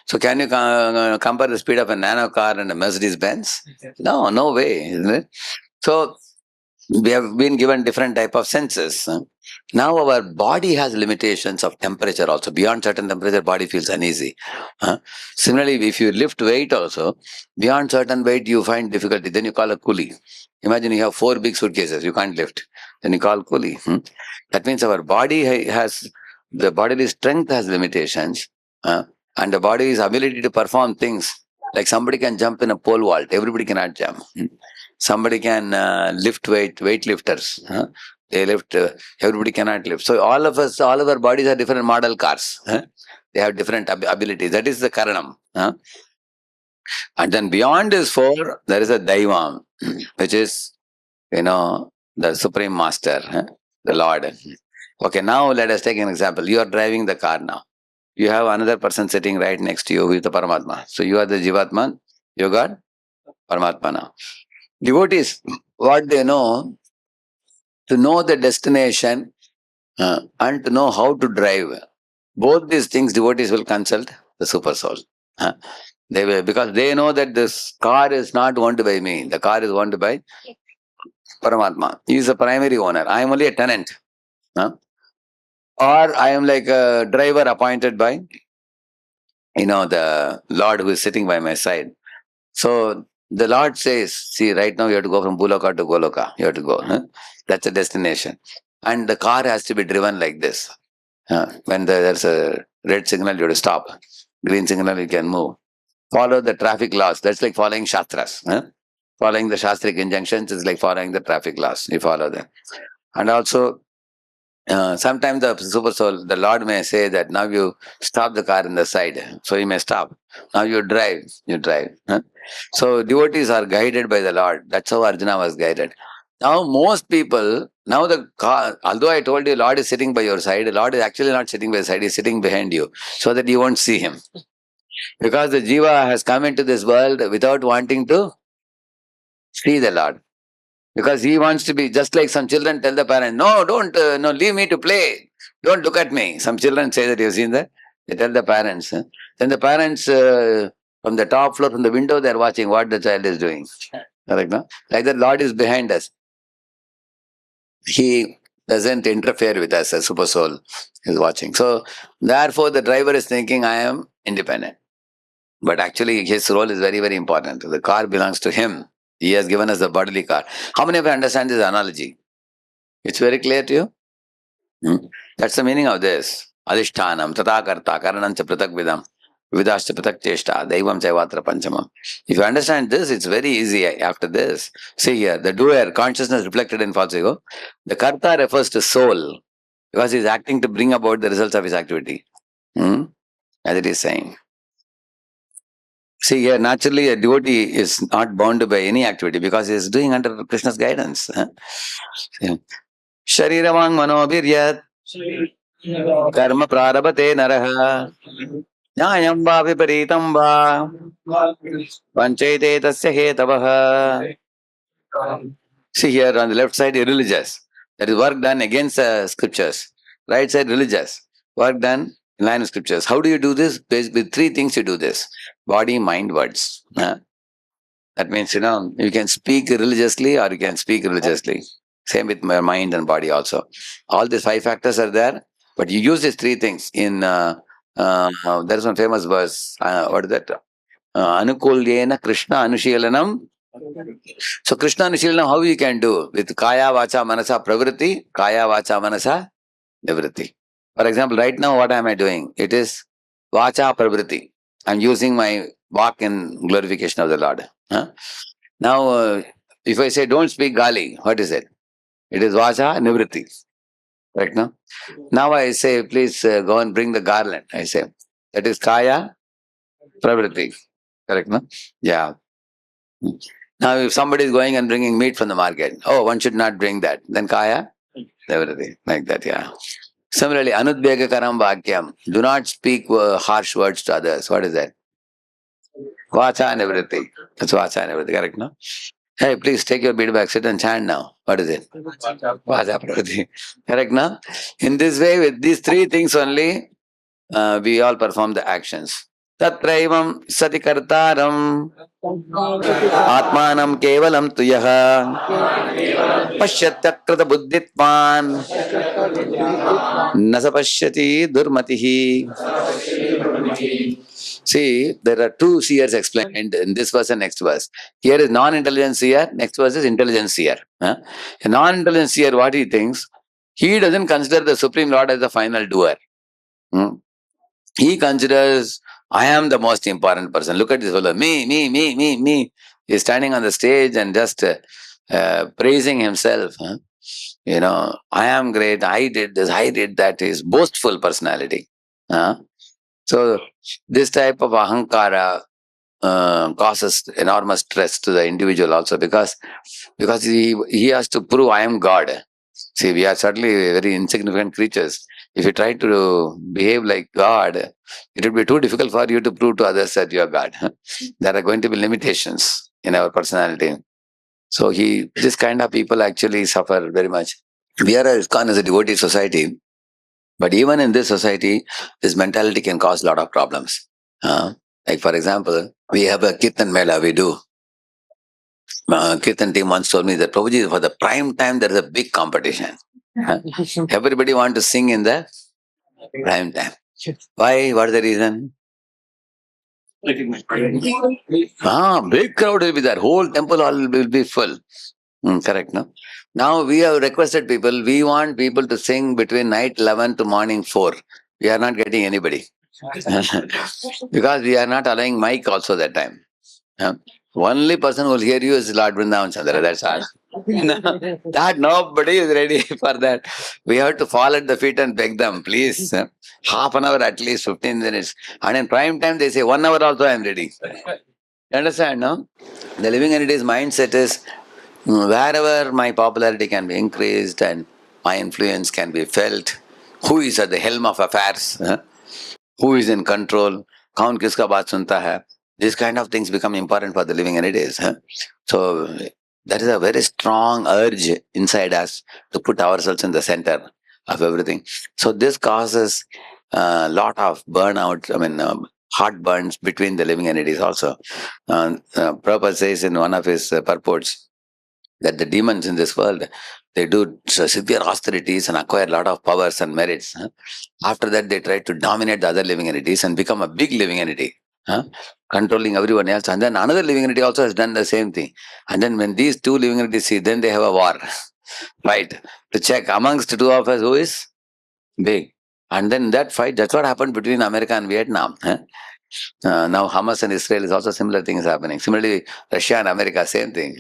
So can you compare the speed of a nano car and a Mercedes Benz? No, no way, isn't it? So we have been given different type of senses. Now our body has limitations of temperature also. Beyond certain temperature, body feels uneasy. Similarly, if you lift weight also, beyond certain weight, you find difficulty. Then you call a coolie. Imagine you have 4 big suitcases, you can't lift. Then you call coolie. That means our body has, the bodily strength has limitations. And the body's ability to perform things. Like somebody can jump in a pole vault, everybody cannot jump. Somebody can lift weightlifters. They lift, everybody cannot lift. So all of us, all of our bodies are different model cars. They have different abilities. That is the karanam. And then beyond this 4, there is a daivam, which is, the Supreme Master, the Lord. Okay, now let us take an example. You are driving the car now. You have another person sitting right next to you who is the Paramatma. So you are the Jivatman, you got Paramatma now. Devotees, what they know, to know the destination and to know how to drive. Both these things devotees will consult the super soul. They will, because they know that this car is not owned by me. The car is owned by Paramatma. He is the primary owner. I am only a tenant. Or I am like a driver appointed by, the Lord who is sitting by my side. So the Lord says, see, right now you have to go from Buloka to Goloka. You have to go. That's a destination. And the car has to be driven like this. When there's a red signal, you have to stop. Green signal, you can move. Follow the traffic laws. That's like following Shastras. Following the Shastric injunctions is like following the traffic laws. You follow them. And also, sometimes the super soul, the Lord may say that now you stop the car in the side. So you may stop. Now you drive. So devotees are guided by the Lord. That's how Arjuna was guided. Now most people, now the car, although I told you Lord is sitting by your side, the Lord is actually not sitting by your side, he's sitting behind you so that you won't see him. Because the jiva has come into this world without wanting to see the Lord. Because he wants to be, just like some children tell the parent, no, don't, no, leave me to play. Don't look at me. Some children say that, you've seen that? They tell the parents. Then the parents, from the top floor, from the window, they're watching what the child is doing. Correct, no? Like the Lord is behind us. He doesn't interfere with us, as super soul is watching. So, therefore, the driver is thinking, I am independent. But actually, his role is very, very important. The car belongs to him. He has given us the bodily car. How many of you understand this analogy? It's very clear to you? That's the meaning of this. Adhishtanam, tatakarta, karanancha pratak vidam, vidashcha pratak cheshta, daivam chaivatra panchamam. If you understand this, it's very easy after this. See here, the doer, consciousness reflected in false ego. The karta refers to soul, because he is acting to bring about the results of his activity. As it is saying. See here, naturally a devotee is not bound by any activity because he is doing under Krishna's guidance. Shariramang manobiryat karma prarabhate naraha nyayam va viparitam va panchayate tasya hetavaha. See here on the left side, religious. That is work done against scriptures. Right side, religious. Work done in line with scriptures. How do you do this? With three things you do this. Body, mind, words. That means, you can speak religiously or you can speak religiously. Same with my mind and body also. All these five factors are there, but you use these three things. There is one famous verse. What is that? Anukulyena Krishna Anushilanam. So Krishna Anushilanam, how you can do? With Kaya Vacha Manasa Pravritti, Kaya Vacha Manasa Nivritti. For example, right now what am I doing? It is Vacha Pravritti. I'm using my walk in glorification of the Lord. Now, if I say don't speak Gali, what is it? It is Vacha Nivritti. Right now? Now I say, please go and bring the garland. I say, that is Kaya Pravritti. Correct, no? Yeah. Now, if somebody is going and bringing meat from the market, one should not bring that. Then Kaya Nivritti. Like that, yeah. Similarly, Anudbhegakaram Vakyam. Do not speak harsh words to others. What is that? Vacha Nivritti. That's Vacha Nivritti. Correct, no? Hey, please take your bead back, sit and chant now. What is it? Vacha Pravritti. Correct, no? In this way, with these three things only, we all perform the actions. Tatraivam sati kartaram atmanam kevalam tuyaha pashyatyakrita buddhitvan nasa pashyati durmatihi. See, there are two seers explained in this verse and next verse. Here is non-intelligent seer, next verse is intelligent seer. A non-intelligent seer, what he thinks? He doesn't consider the Supreme Lord as the final doer. He considers, I am the most important person. Look at this fellow. Me. He's standing on the stage and just praising himself. I am great. I did this. I did that. His boastful personality. So this type of ahankara causes enormous stress to the individual also because he has to prove I am God. See, we are certainly very insignificant creatures. If you try to behave like God, it will be too difficult for you to prove to others that you are God. There are going to be limitations in our personality. So this kind of people actually suffer very much. We are ISKCON as a devotee society, but even in this society, this mentality can cause a lot of problems. Like for example, we have a Kirtan Mela, we do. Kirtan team once told me that, Prabhuji, for the prime time, there is a big competition. Everybody wants to sing in the prime time. Why? What is the reason? Big crowd will be there. Whole temple hall will be full. Correct, no? Now we have requested people, we want people to sing between night 11 to morning 4. We are not getting anybody. Because we are not allowing mic also that time. Only person who will hear you is Lord Vrindavan Chandra. That's all. That nobody is ready for that. We have to fall at the feet and beg them, please. Half an hour at least, 15 minutes. And in prime time, they say 1 hour also I am ready. You understand, no? The living entity's mindset is wherever my popularity can be increased and my influence can be felt, who is at the helm of affairs, who is in control, kaun kiska baat sunta hai. These kind of things become important for the living entities. So that is a very strong urge inside us to put ourselves in the center of everything. So this causes a lot of burnout, heartburns between the living entities also. Prabhupada says in one of his purports that the demons in this world, they do severe austerities and acquire a lot of powers and merits. After that, they try to dominate the other living entities and become a big living entity, controlling everyone else. And then another living entity also has done the same thing. And then when these two living entities see, then they have a war, right? To check amongst the two of us who is big. And then that fight, that's what happened between America and Vietnam. Now Hamas and Israel is also similar things happening. Similarly, Russia and America, same thing.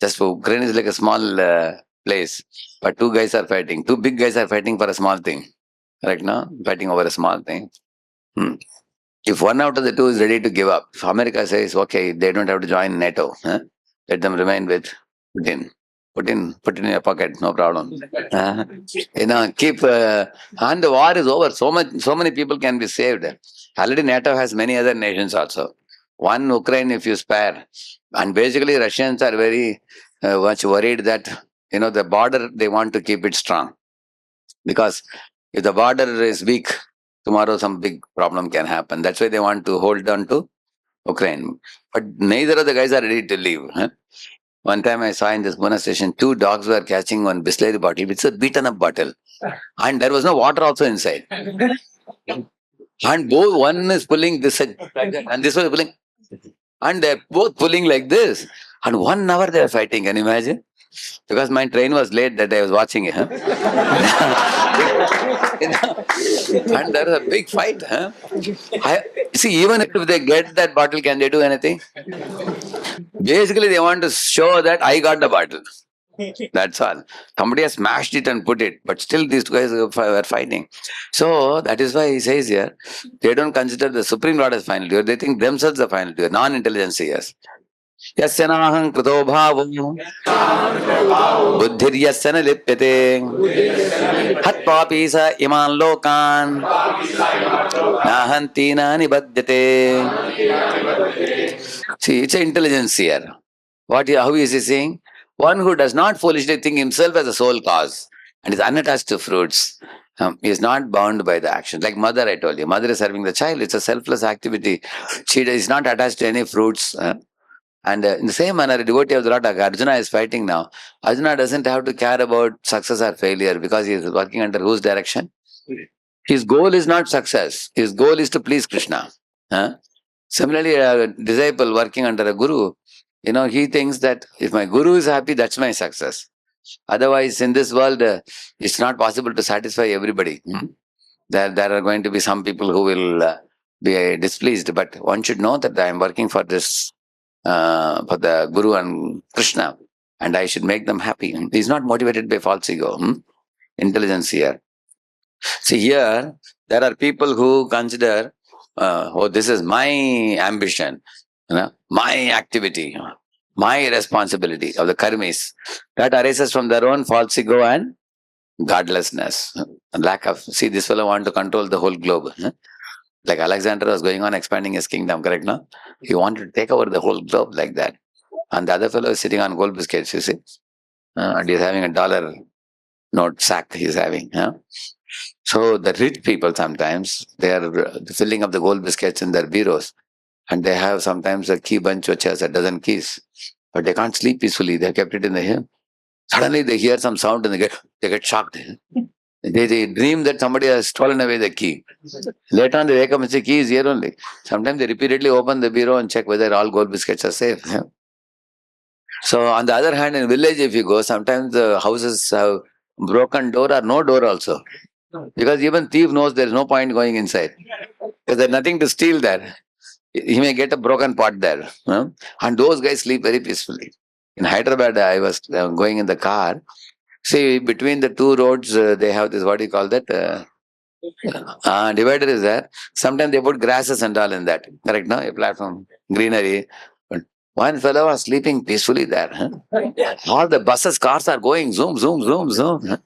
Just Ukraine is like a small place, but two guys are fighting. Two big guys are fighting for a small thing. Right now, fighting over a small thing. If one out of the two is ready to give up, if America says, okay, they don't have to join NATO, let them remain with Putin. Put in your pocket, no problem. Keep, and the war is over. So many people can be saved. Already NATO has many other nations also. One Ukraine if you spare. And basically Russians are very much worried that, the border, they want to keep it strong. Because if the border is weak, tomorrow some big problem can happen. That's why they want to hold on to Ukraine. But neither of the guys are ready to leave. Huh? One time I saw in this Pune station, two dogs were catching one Bisleri bottle. It's a beaten up bottle. And there was no water also inside. And both, one is pulling this side, and this one is pulling. And they're both pulling like this. And 1 hour they were fighting. Can you imagine? Because my train was late that I was watching it. Huh? And there was a big fight. Huh? See, even if they get that bottle, can they do anything? Basically, they want to show that I got the bottle. That's all. Somebody has smashed it and put it, but still these guys were fighting. So that is why he says here, they don't consider the Supreme Lord as final doer. They think themselves the final doer, non-intelligenceers. Yasya naham krito bhavo buddhir yasya na lipyate hat papi sa iman lokan nahanti na nibadyate. See, it's an intelligence here. How is he saying? One who does not foolishly think himself as a sole cause and is unattached to fruits is not bound by the action. Like mother, I told you, mother is serving the child. It's a selfless activity. She is not attached to any fruits. And in the same manner, a devotee of the Lord, like Arjuna is fighting now. Arjuna doesn't have to care about success or failure because he is working under whose direction? His goal is not success. His goal is to please Krishna. Similarly, a disciple working under a guru, he thinks that if my guru is happy, that's my success. Otherwise, in this world, it's not possible to satisfy everybody. There are going to be some people who will be displeased, but one should know that I am working for this, for the guru and Krishna, and I should make them happy. He's not motivated by false ego. Intelligence here. See, here, there are people who consider, this is my ambition, my activity, my responsibility of the karmis. That arises from their own false ego and godlessness. Lack of, see, this fellow want to control the whole globe. Like Alexander was going on expanding his kingdom, correct, no? He wanted to take over the whole globe like that. And the other fellow is sitting on gold biscuits, you see. And he's having a dollar note sack he's having. So the rich people sometimes, they are filling up the gold biscuits in their bureaus. And they have sometimes a key bunch which has a dozen keys. But they can't sleep peacefully. They have kept it in the hill. Suddenly they hear some sound and they get shocked. They dream that somebody has stolen away the key. Later on they wake up and say, key is here only. Sometimes they repeatedly open the bureau and check whether all gold biscuits are safe. So on the other hand, in village if you go, sometimes the houses have broken door or no door also. Because even thief knows there is no point going inside. Because there is nothing to steal there. He may get a broken pot there. And those guys sleep very peacefully. In Hyderabad, I was going in the car. See, between the two roads, they have this, what do you call that? Divider is there. Sometimes they put grasses and all in that. Correct, no? A platform, greenery. But one fellow was sleeping peacefully there. All the buses, cars are going zoom, zoom, zoom, zoom.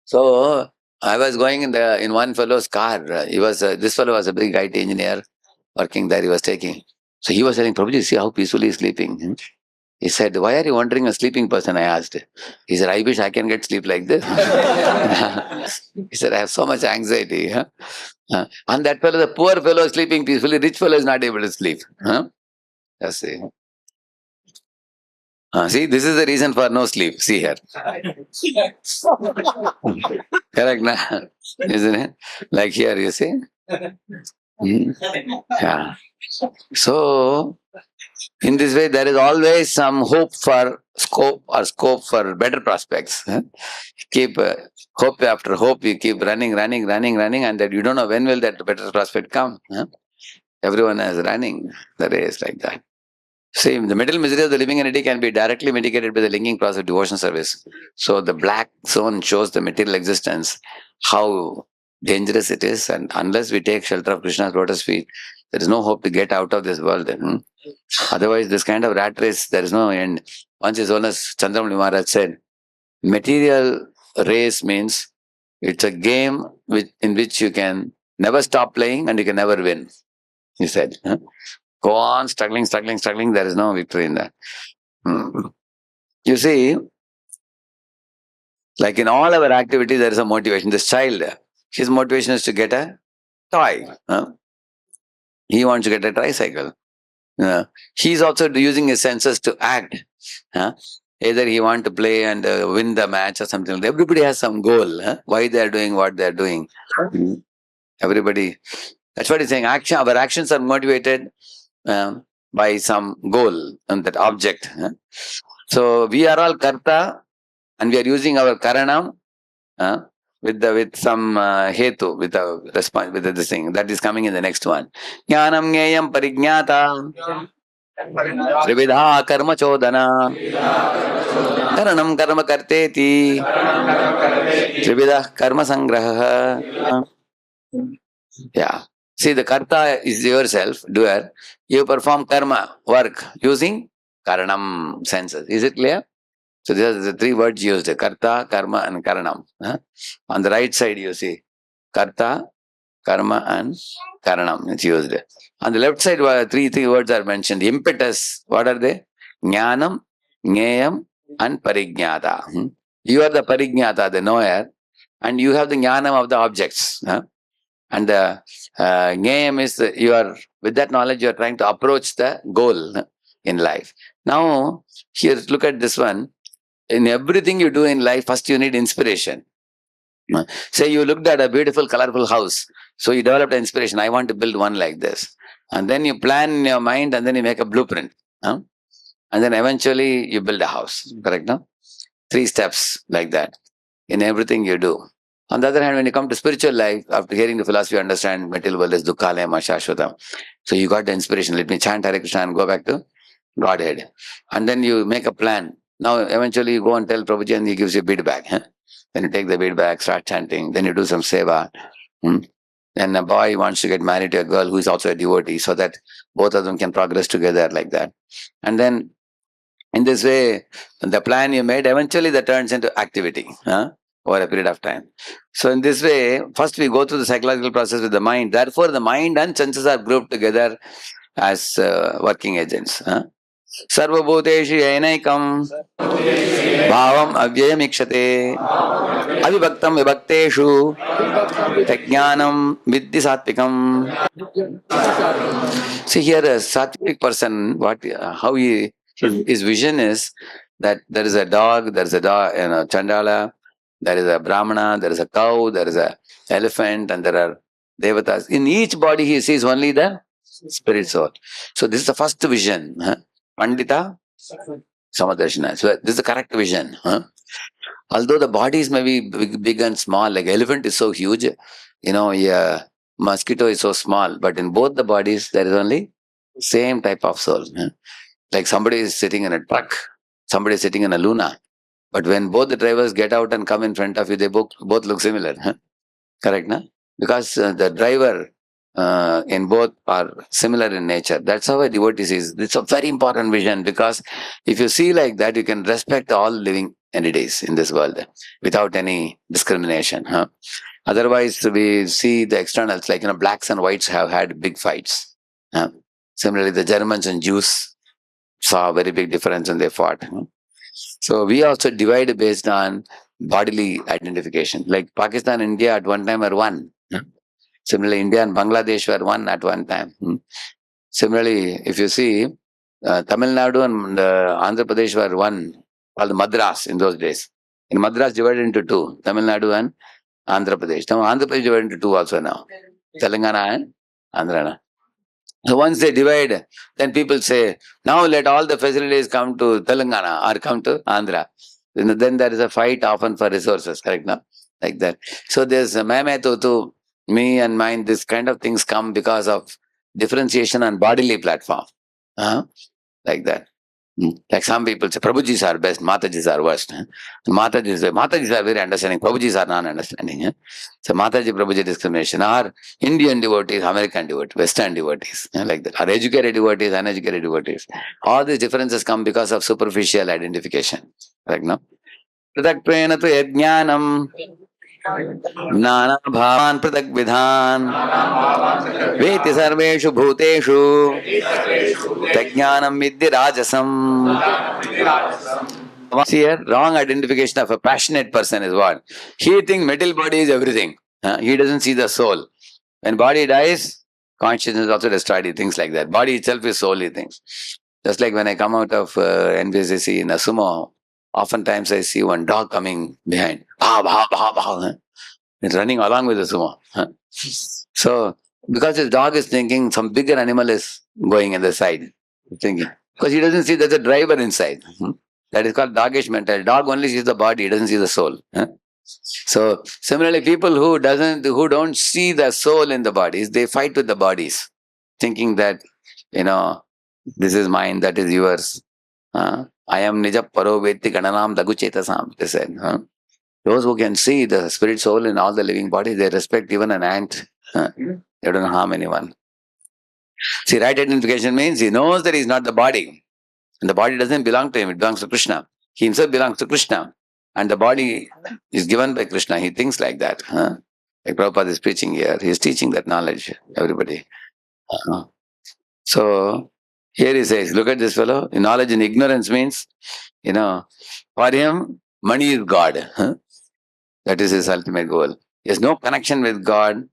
So I was going in one fellow's car. This fellow was a big IT engineer working there. He was taking. So he was telling, Prabhuji, see how peacefully he's sleeping. He said, why are you wondering a sleeping person? I asked. He said, I wish I can get sleep like this. He said, I have so much anxiety. And that fellow, the poor fellow is sleeping peacefully, rich fellow is not able to sleep. Just see. See, this is the reason for no sleep. See here. Correct, na? Isn't it? Like here, you see? Yeah. So, in this way, there is always some hope for scope for better prospects. Keep hope after hope, you keep running, and that you don't know when will that better prospect come. Everyone is running the race like that. See, the material misery of the living entity can be directly mitigated by the linking process of devotion service. So the black zone shows the material existence, how dangerous it is, and unless we take shelter of Krishna's lotus feet, there is no hope to get out of this world. Otherwise, this kind of rat race, there is no end. Once His Holiness Chandramani Maharaj said, material race means it's a game in which you can never stop playing and you can never win. He said. Go on struggling, there is no victory in that. You see, like in all our activities, there is a motivation. This child, his motivation is to get a toy. He wants to get a tricycle. He's also using his senses to act. Either he want to play and win the match or something. Everybody has some goal. Why they are doing what they are doing. Everybody. That's what he's saying. Our actions are motivated by some goal and that object. So we are all karta, and we are using our karanam with some hetu, with a response, with this thing that is coming in the next one. Jnanam jneyam parijnata trividha karma chodana karanam karma karteti trividha karma sangraha. Yeah. See, the karta is yourself, doer. You perform karma, work, using karanam senses. Is it clear? So these are the three words used, karta, karma and karanam. On the right side you see karta, karma and karanam. It's used. On the left side three words are mentioned. Impetus, what are they? Jnanam, jneyam and parijnata. You are the parijnata, the knower, and you have the jnanam of the objects. And the jneyam is you are, with that knowledge you are trying to approach the goal in life. Now here look at this one. In everything you do in life, first you need inspiration. Say you looked at a beautiful, colorful house. So you developed an inspiration. I want to build one like this. And then you plan in your mind and then you make a blueprint. And then eventually you build a house. Correct, no? 3 steps like that in everything you do. On the other hand, when you come to spiritual life, after hearing the philosophy, you understand material world is dukkhalayam ashashvatam. So you got the inspiration. Let me chant Hare Krishna and go back to Godhead. And then you make a plan. Now, eventually you go and tell Prabhuji and he gives you bead bag. Then you take the bead bag, start chanting. Then you do some seva. Then a boy wants to get married to a girl who is also a devotee so that both of them can progress together like that. And then in this way, the plan you made, eventually that turns into activity over a period of time. So in this way, first we go through the psychological process with the mind. Therefore, the mind and senses are grouped together as working agents. Sarvabhuteshi enaikam bhavam avyayamikshate avibhaktam vibhakteshu tajnanam vidhi satvikam. See here, a sattvic person, how his vision is that there is a dog, chandala, there is a brahmana, there is a cow, there is a elephant, and there are devatas. In each body he sees only the spirit soul. So this is the first vision. Pandita Samadarshana. So this is the correct vision. Although the bodies may be big and small, like elephant is so huge, mosquito is so small, but in both the bodies there is only same type of soul. Like somebody is sitting in a truck, somebody is sitting in a Luna. But when both the drivers get out and come in front of you, they both look similar. Correct, na? Because the driver in both are similar in nature. That's how a devotee sees. It's a very important vision, because if you see like that, you can respect all living entities in this world without any discrimination. Otherwise, we see the externals, like blacks and whites have had big fights. Similarly, the Germans and Jews saw a very big difference and they fought. So we also divide based on bodily identification. Like Pakistan and India at one time were one. Similarly, India and Bangladesh were one at one time. Similarly, if you see, Tamil Nadu and Andhra Pradesh were one, called Madras in those days. In Madras divided into 2, Tamil Nadu and Andhra Pradesh. Now Andhra Pradesh divided into 2 also now, Telangana and Andhra. So once they divide, then people say, now let all the facilities come to Telangana or come to Andhra. Then there is a fight often for resources, correct now? Like that. So there's a meme to me and mine, this kind of things come because of differentiation on bodily platform. Like that. Like some people say, Prabhujis are best, Matajis are worst. Matajis are very understanding, Prabhujis are non-understanding. So Mataji, Prabhuji discrimination, or Indian devotees, American devotees, Western devotees, like that, or educated devotees, uneducated devotees. All these differences come because of superficial identification. Correct, no? Prathaktvaena tu yajnanam Nana bhavan pratak vidhan veti sarveshu bhuteshu tajnanam vidya rajasam. See here, wrong identification of a passionate person is what? He thinks metal body is everything. He doesn't see the soul. When body dies, consciousness is also destroyed. He thinks like that. Body itself is soul, he thinks. Just like when I come out of NBCC in a sumo, oftentimes I see one dog coming behind. Bah, bah, bah, bah, huh? It's running along with the sumo. So, because his dog is thinking some bigger animal is going in the side, thinking. Because he doesn't see there's a driver inside. That is called doggish mentality. Dog only sees the body, he doesn't see the soul. So similarly, people who don't see the soul in the bodies, they fight with the bodies, thinking that this is mine, that is yours. I am nija paro veti gananam dagu chetasam. They said. Those who can see the spirit soul in all the living bodies, they respect even an ant. They don't harm anyone. See, right identification means he knows that he is not the body. And the body doesn't belong to him, it belongs to Krishna. He himself belongs to Krishna. And the body is given by Krishna. He thinks like that. Like Prabhupada is preaching here. He is teaching that knowledge, everybody. So, here he says, look at this fellow. Knowledge and ignorance means, for him, money is God. That is his ultimate goal. He has no connection with God.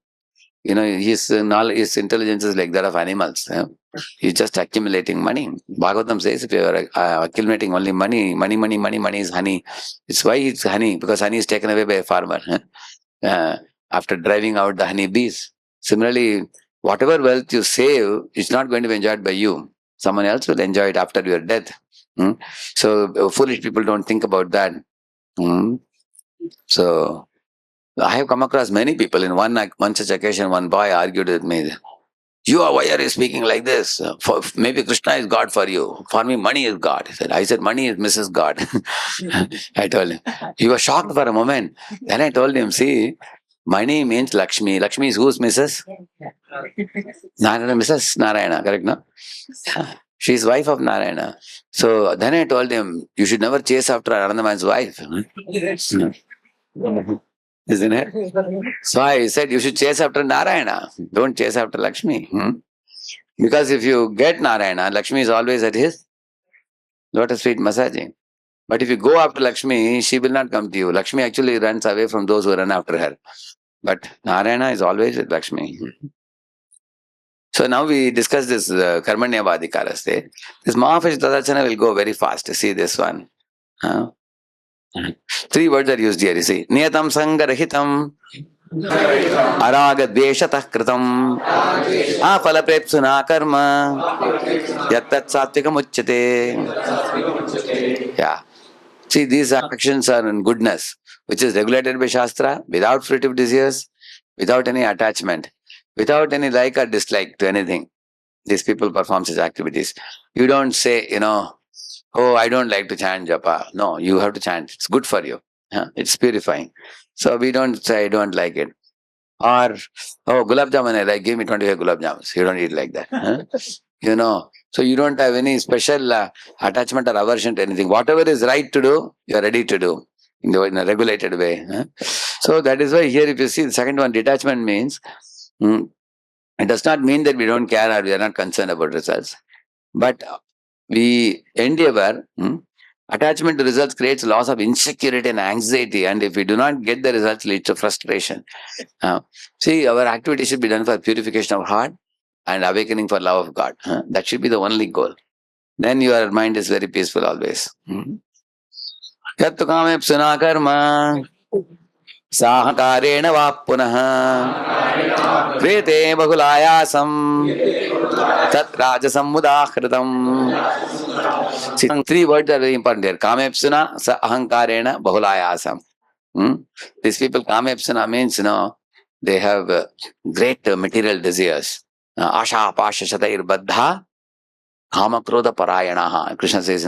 His knowledge, his intelligence is like that of animals. He's just accumulating money. Bhagavatam says if you are accumulating only money is honey. It's why it's honey, because honey is taken away by a farmer after driving out the honey bees. Similarly, whatever wealth you save is not going to be enjoyed by you. Someone else will enjoy it after your death. So foolish people don't think about that. So I have come across many people. In one such occasion, one boy argued with me. Why are you speaking like this? Maybe Krishna is God for you. For me, money is God. I said, money is Mrs. God. I told him. He was shocked for a moment. Then I told him, see, money means Lakshmi. Lakshmi is whose Mrs.? Narayana, Mrs. Narayana, correct, no? She is wife of Narayana. So then I told him, you should never chase after another man's wife. Isn't it? So I said, you should chase after Narayana. Don't chase after Lakshmi. Because if you get Narayana, Lakshmi is always at his lotus feet massaging. But if you go after Lakshmi, she will not come to you. Lakshmi actually runs away from those who run after her. But Narayana is always with Lakshmi. So now we discuss this Karmanya Vadikaraste. This Mahafish Tadachana will go very fast. See this one. 3 words are used here. You see, Niyatam Sangarahitam Araga Dveshatah Kritam Afala Prepsuna Karma Yattat Satvikam Uchyate. Yeah. See, these actions are in goodness, which is regulated by Shastra, without fruitive desires, without any attachment, without any like or dislike to anything. These people perform such activities. You don't say, oh, I don't like to chant japa. No, you have to chant. It's good for you. It's purifying. So we don't say, I don't like it. Or, oh, gulab jamun I like, give me 25 gulab jamuns. You don't eat like that. So you don't have any special attachment or aversion to anything. Whatever is right to do, you are ready to do in a regulated way. So that is why here, if you see the second one, detachment means, it does not mean that we don't care or we are not concerned about results. But we endeavor, attachment to results creates loss of insecurity and anxiety, and if we do not get the results, leads to frustration. See, our activity should be done for purification of heart and awakening for love of God. That should be the only goal. Then your mind is very peaceful always. Yattu kame psuna karma sahakareణ va punah krete bahulayasam tat rajasam mudahritam. See, 3 words are very important here. Kamepsuna sa ahankarena bahulayasam. These people, kamepsuna means, they have great material desires. Asha pasha shatair baddha kama krodha parayanaha. Krishna says,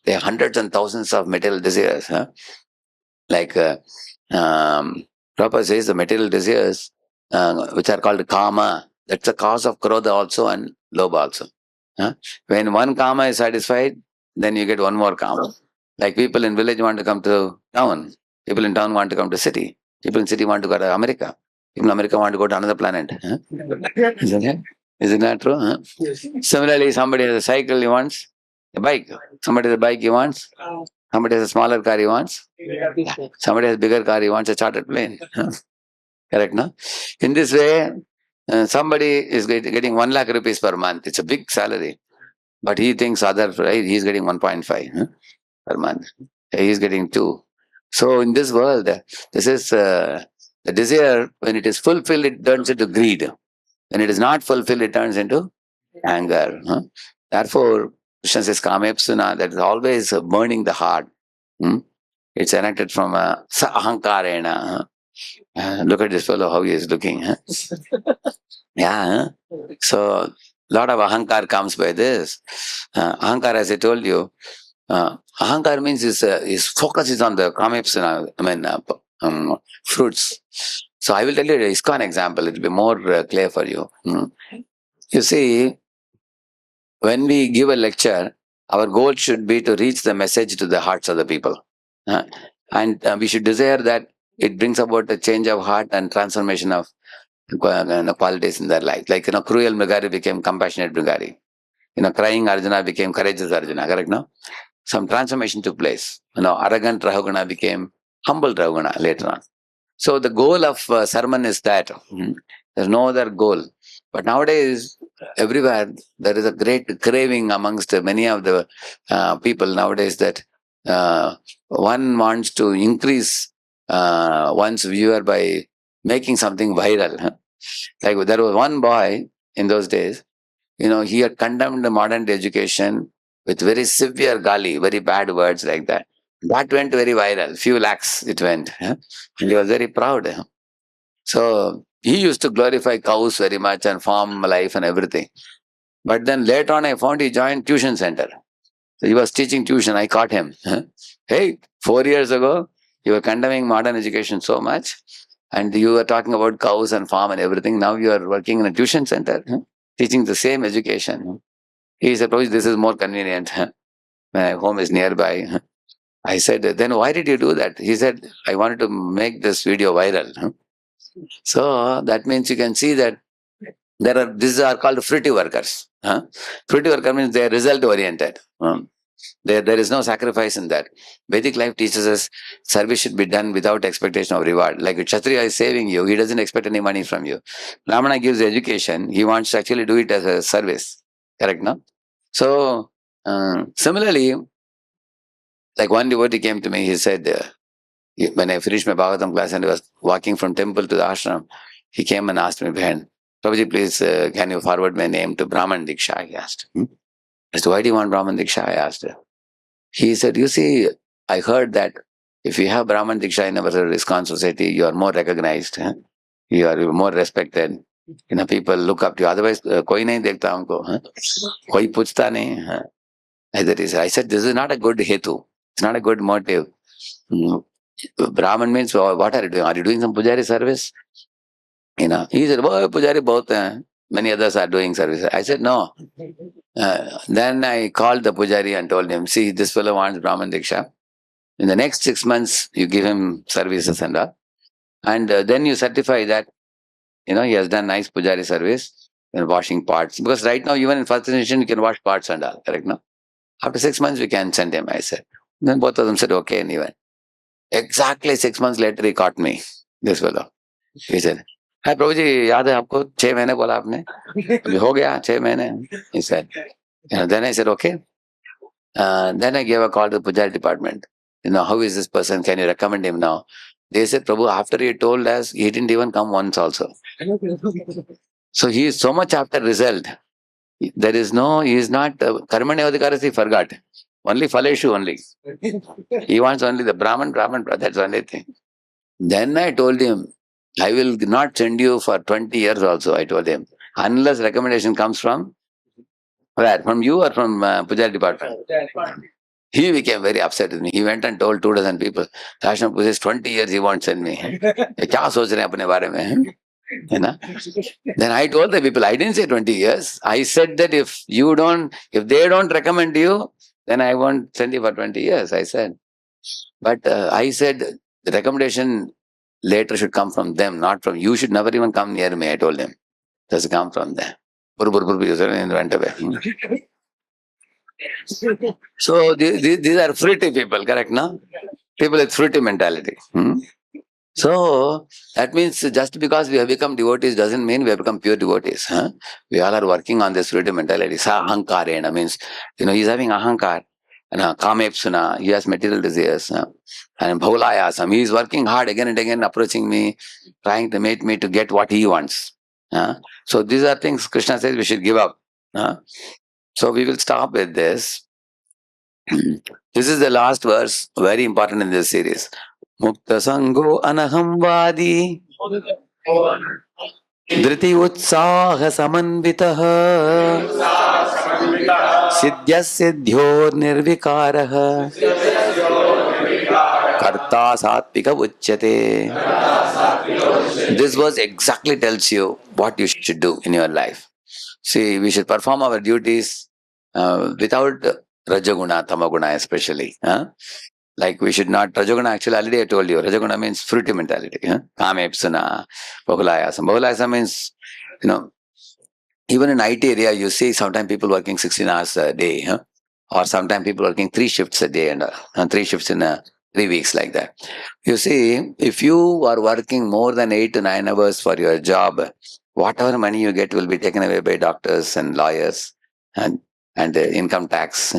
they have hundreds and thousands of material desires. Like Prabhupada says, the material desires, which are called kama, that's the cause of krodha also and lobha also. When one kama is satisfied, then you get one more kama. Like people in village want to come to town. People in town want to come to city. People in city want to go to America. People in America want to go to another planet. Huh? Isn't that true? Huh? Similarly, somebody has a cycle he wants, a bike. Somebody has a bike he wants. Somebody has a smaller car he wants. Somebody has a bigger car he wants, a chartered plane. Huh? Correct, no? In this way, somebody is getting 1 lakh rupees per month. It's a big salary. But he thinks right, he's getting 1.5 per month. He's getting 2. So in this world, this is the desire, when it is fulfilled, it turns into greed. When it is not fulfilled, it turns into anger. Therefore, Krishna says, Kamepsuna, that is always burning the heart. It's enacted from sa ahankarena. Look at this fellow, how he is looking. Yeah. So, lot of ahankar comes by this. Ahankar, as I told you, ahankar means his focus is on the kamepsana, fruits. So I will tell you an ISKCON example, it will be more clear for you. You see, when we give a lecture, our goal should be to reach the message to the hearts of the people. And we should desire that it brings about a change of heart and transformation of qualities in their life. Like, cruel Mrigari became compassionate Mrigari. Crying Arjuna became courageous Arjuna, correct, no? Some transformation took place. Arrogant Rahugana became humble Rahugana later on. So the goal of sermon is that. There's no other goal. But nowadays, everywhere, there is a great craving amongst many of the people nowadays that one wants to increase one's viewer by making something viral. Like there was one boy in those days, he had condemned the modern day education with very severe gali, very bad words like that. That went very viral, few lakhs it went. And he was very proud. So he used to glorify cows very much and farm life and everything. But then later on I found he joined tuition center. So he was teaching tuition, I caught him. Hey, 4 years ago, you were condemning modern education so much and you were talking about cows and farm and everything. Now you are working in a tuition center, teaching the same education. He said, Prabhu, this is more convenient. My home is nearby. I said, then why did you do that? He said, I wanted to make this video viral. So that means you can see that these are called fruity workers. Fruity worker means they are result oriented. There is no sacrifice in that. Vedic life teaches us service should be done without expectation of reward. Like a Kshatriya is saving you, he doesn't expect any money from you. Brahmana gives education, he wants to actually do it as a service. Correct, no? So, similarly, like one devotee came to me, he said, when I finished my Bhagavatam class and I was walking from temple to the ashram, he came and asked me, Bhain, Prabhuji, please, can you forward my name to Brahman Diksha? He asked. I said, why do you want Brahman Diksha? I asked. He said, you see, I heard that if you have Brahman Diksha in our ISKCON society, you are more recognized. You are more respected. People look up to you. Otherwise, koi nahi dekhta humko. Koi puchta nahi. I said, this is not a good hetu. It's not a good motive. Brahman means, what are you doing? Are you doing some pujari service? He said, oh, pujari bahut hai. Many others are doing service. I said, no. Then I called the pujari and told him, see, this fellow wants Brahman Diksha. In the next 6 months, you give him services and all. And then you certify that, he has done nice pujari service in washing pots. Because right now, even in first initiation, you can wash pots and all, correct, no? After 6 months, we can send him, I said. Then both of them said, okay, and he went. Exactly 6 months later, he caught me, this fellow. He said, hi, Prabhuji, yaad hai aapko? 6 mahine bola aapne? Abhi ho gaya, 6 mahine. He said. Then I said, okay. Then I gave a call to the Pujari department. How is this person? Can you recommend him now? They said, Prabhu, after he told us, he didn't even come once also. So he is so much after result. He is not, Karmanya Adhikaras, he forgot. Only Phaleshu only. He wants only the Brahman, that's the only thing. Then I told him, I will not send you for 20 years also, I told him. Unless recommendation comes from where? From you or from Pujari department? He became very upset with me. He went and told 2 dozen people, Rashna Puja 20 years he won't send me. Kya soch rahe apne bare mein? Then I told the people, I didn't say 20 years. I said that if they don't recommend you, then I won't send you for 20 years, I said. But I said, the recommendation later should come from them, not from you. Should never even come near me, I told him. Just come from them. And went away. So these are fruity people, correct? No? People with fruity mentality. So that means just because we have become devotees doesn't mean we have become pure devotees. Huh? We all are working on this fruity mentality. Sa ahankarena means, he's having ahankar. And kamepsuna, he has material desires. And bhaulayasam, he is working hard again and again, approaching me, trying to make me to get what he wants. So these are things Krishna says we should give up. So we will stop with this. This is the last verse, very important in this series. Mukta Sango Anahamvadi Dhriti Utsaha Samanvitaha Siddhya Siddhyor Nirvikaraha Karta Satvika Uchyate. This verse exactly tells you what you should do in your life. See, we should perform our duties without Rajaguna, Tamaguna especially. Like we should not, Rajaguna actually already I told you, Rajaguna means fruity mentality. Kamepsuna, Bahulayasam. Bahulayasam means, even in IT area, you see sometimes people working 16 hours a day, or sometimes people working 3 shifts a day and 3 shifts in 3 weeks like that. You see, if you are working more than 8 to 9 hours for your job, whatever money you get will be taken away by doctors and lawyers and income tax.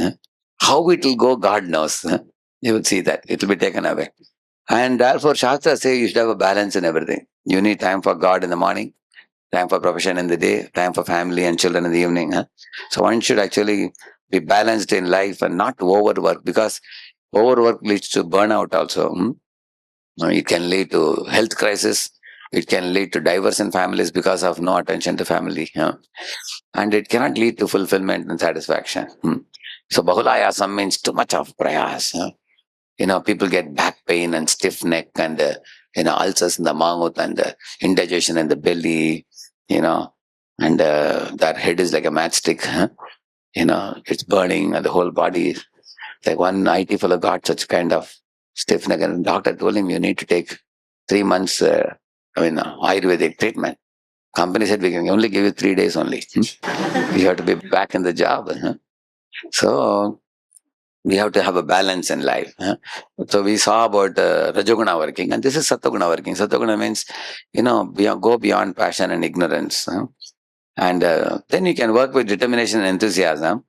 How it will go, God knows. You will see that it will be taken away. And therefore, Shastra say you should have a balance in everything. You need time for God in the morning, time for profession in the day, time for family and children in the evening. So one should actually be balanced in life and not overwork, because overwork leads to burnout also. It can lead to health crisis. It can lead to divorce in families because of no attention to family. And it cannot lead to fulfillment and satisfaction. So bahulayasam means too much of prayas. People get back pain and stiff neck and ulcers in the mouth and indigestion in the belly, and that head is like a matchstick. It's burning and the whole body. Like one IT fellow got such kind of stiff neck, and the doctor told him you need to take 3 months. Ayurvedic treatment. Company said we can only give you 3 days only. You have to be back in the job. So we have to have a balance in life. So we saw about Rajoguna working, and this is Sattoguna working. Sattoguna means, go beyond passion and ignorance. And then you can work with determination and enthusiasm.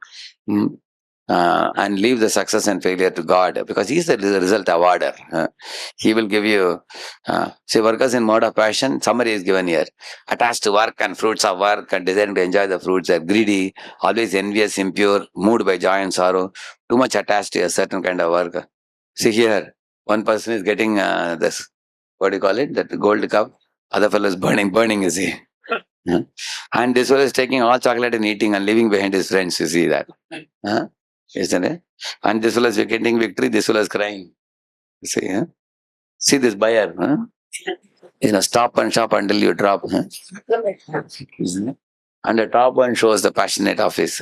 And leave the success and failure to God, because He is the result awarder. He will give you, see, workers in mode of passion, summary is given here. Attached to work and fruits of work and desiring to enjoy the fruits, are greedy, always envious, impure, moved by joy and sorrow, too much attached to a certain kind of work. See here, one person is getting this, what do you call it, that gold cup, other fellow is burning, you see. And this fellow is taking all chocolate and eating and leaving behind his friends, you see that. Isn't it? And this fellow is getting victory, this fellow is crying. See, see this buyer, stop and shop until you drop. Isn't it? And the top one shows the passionate office,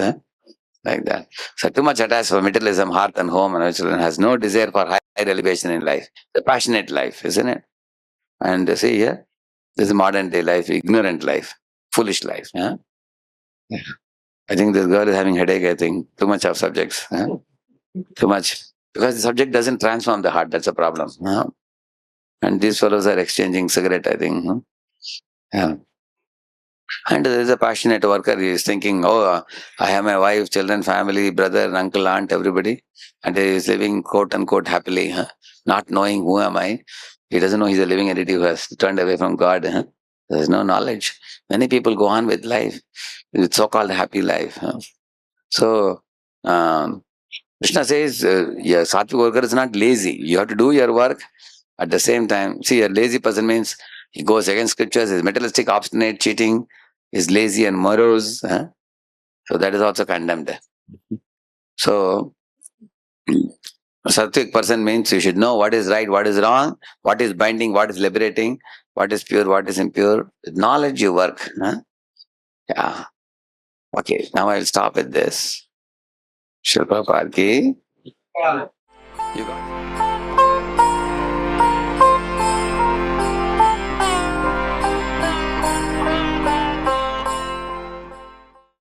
like that. So too much attached for materialism, hearth and home and children, has no desire for higher elevation in life. The passionate life, isn't it? And see here, this is modern day life, ignorant life, foolish life. I think this girl is having headache, I think. Too much of subjects. Too much. Because the subject doesn't transform the heart, that's a problem. And these fellows are exchanging cigarette, I think. Yeah. And there is a passionate worker, he is thinking, I have my wife, children, family, brother, uncle, aunt, everybody. And he is living quote unquote happily, not knowing who am I. He doesn't know he's a living entity who has turned away from God. There is no knowledge. Many people go on with life, with so-called happy life. So, Krishna says, Sattvic worker is not lazy. You have to do your work at the same time. See, a lazy person means he goes against scriptures, is materialistic, obstinate, cheating, is lazy and morose. So that is also condemned. So, a Sattvic person means you should know what is right, what is wrong, what is binding, what is liberating, what is pure, what is impure. With knowledge you work. Yeah. Okay, now I'll stop with this. Shilpa Parki. You got it.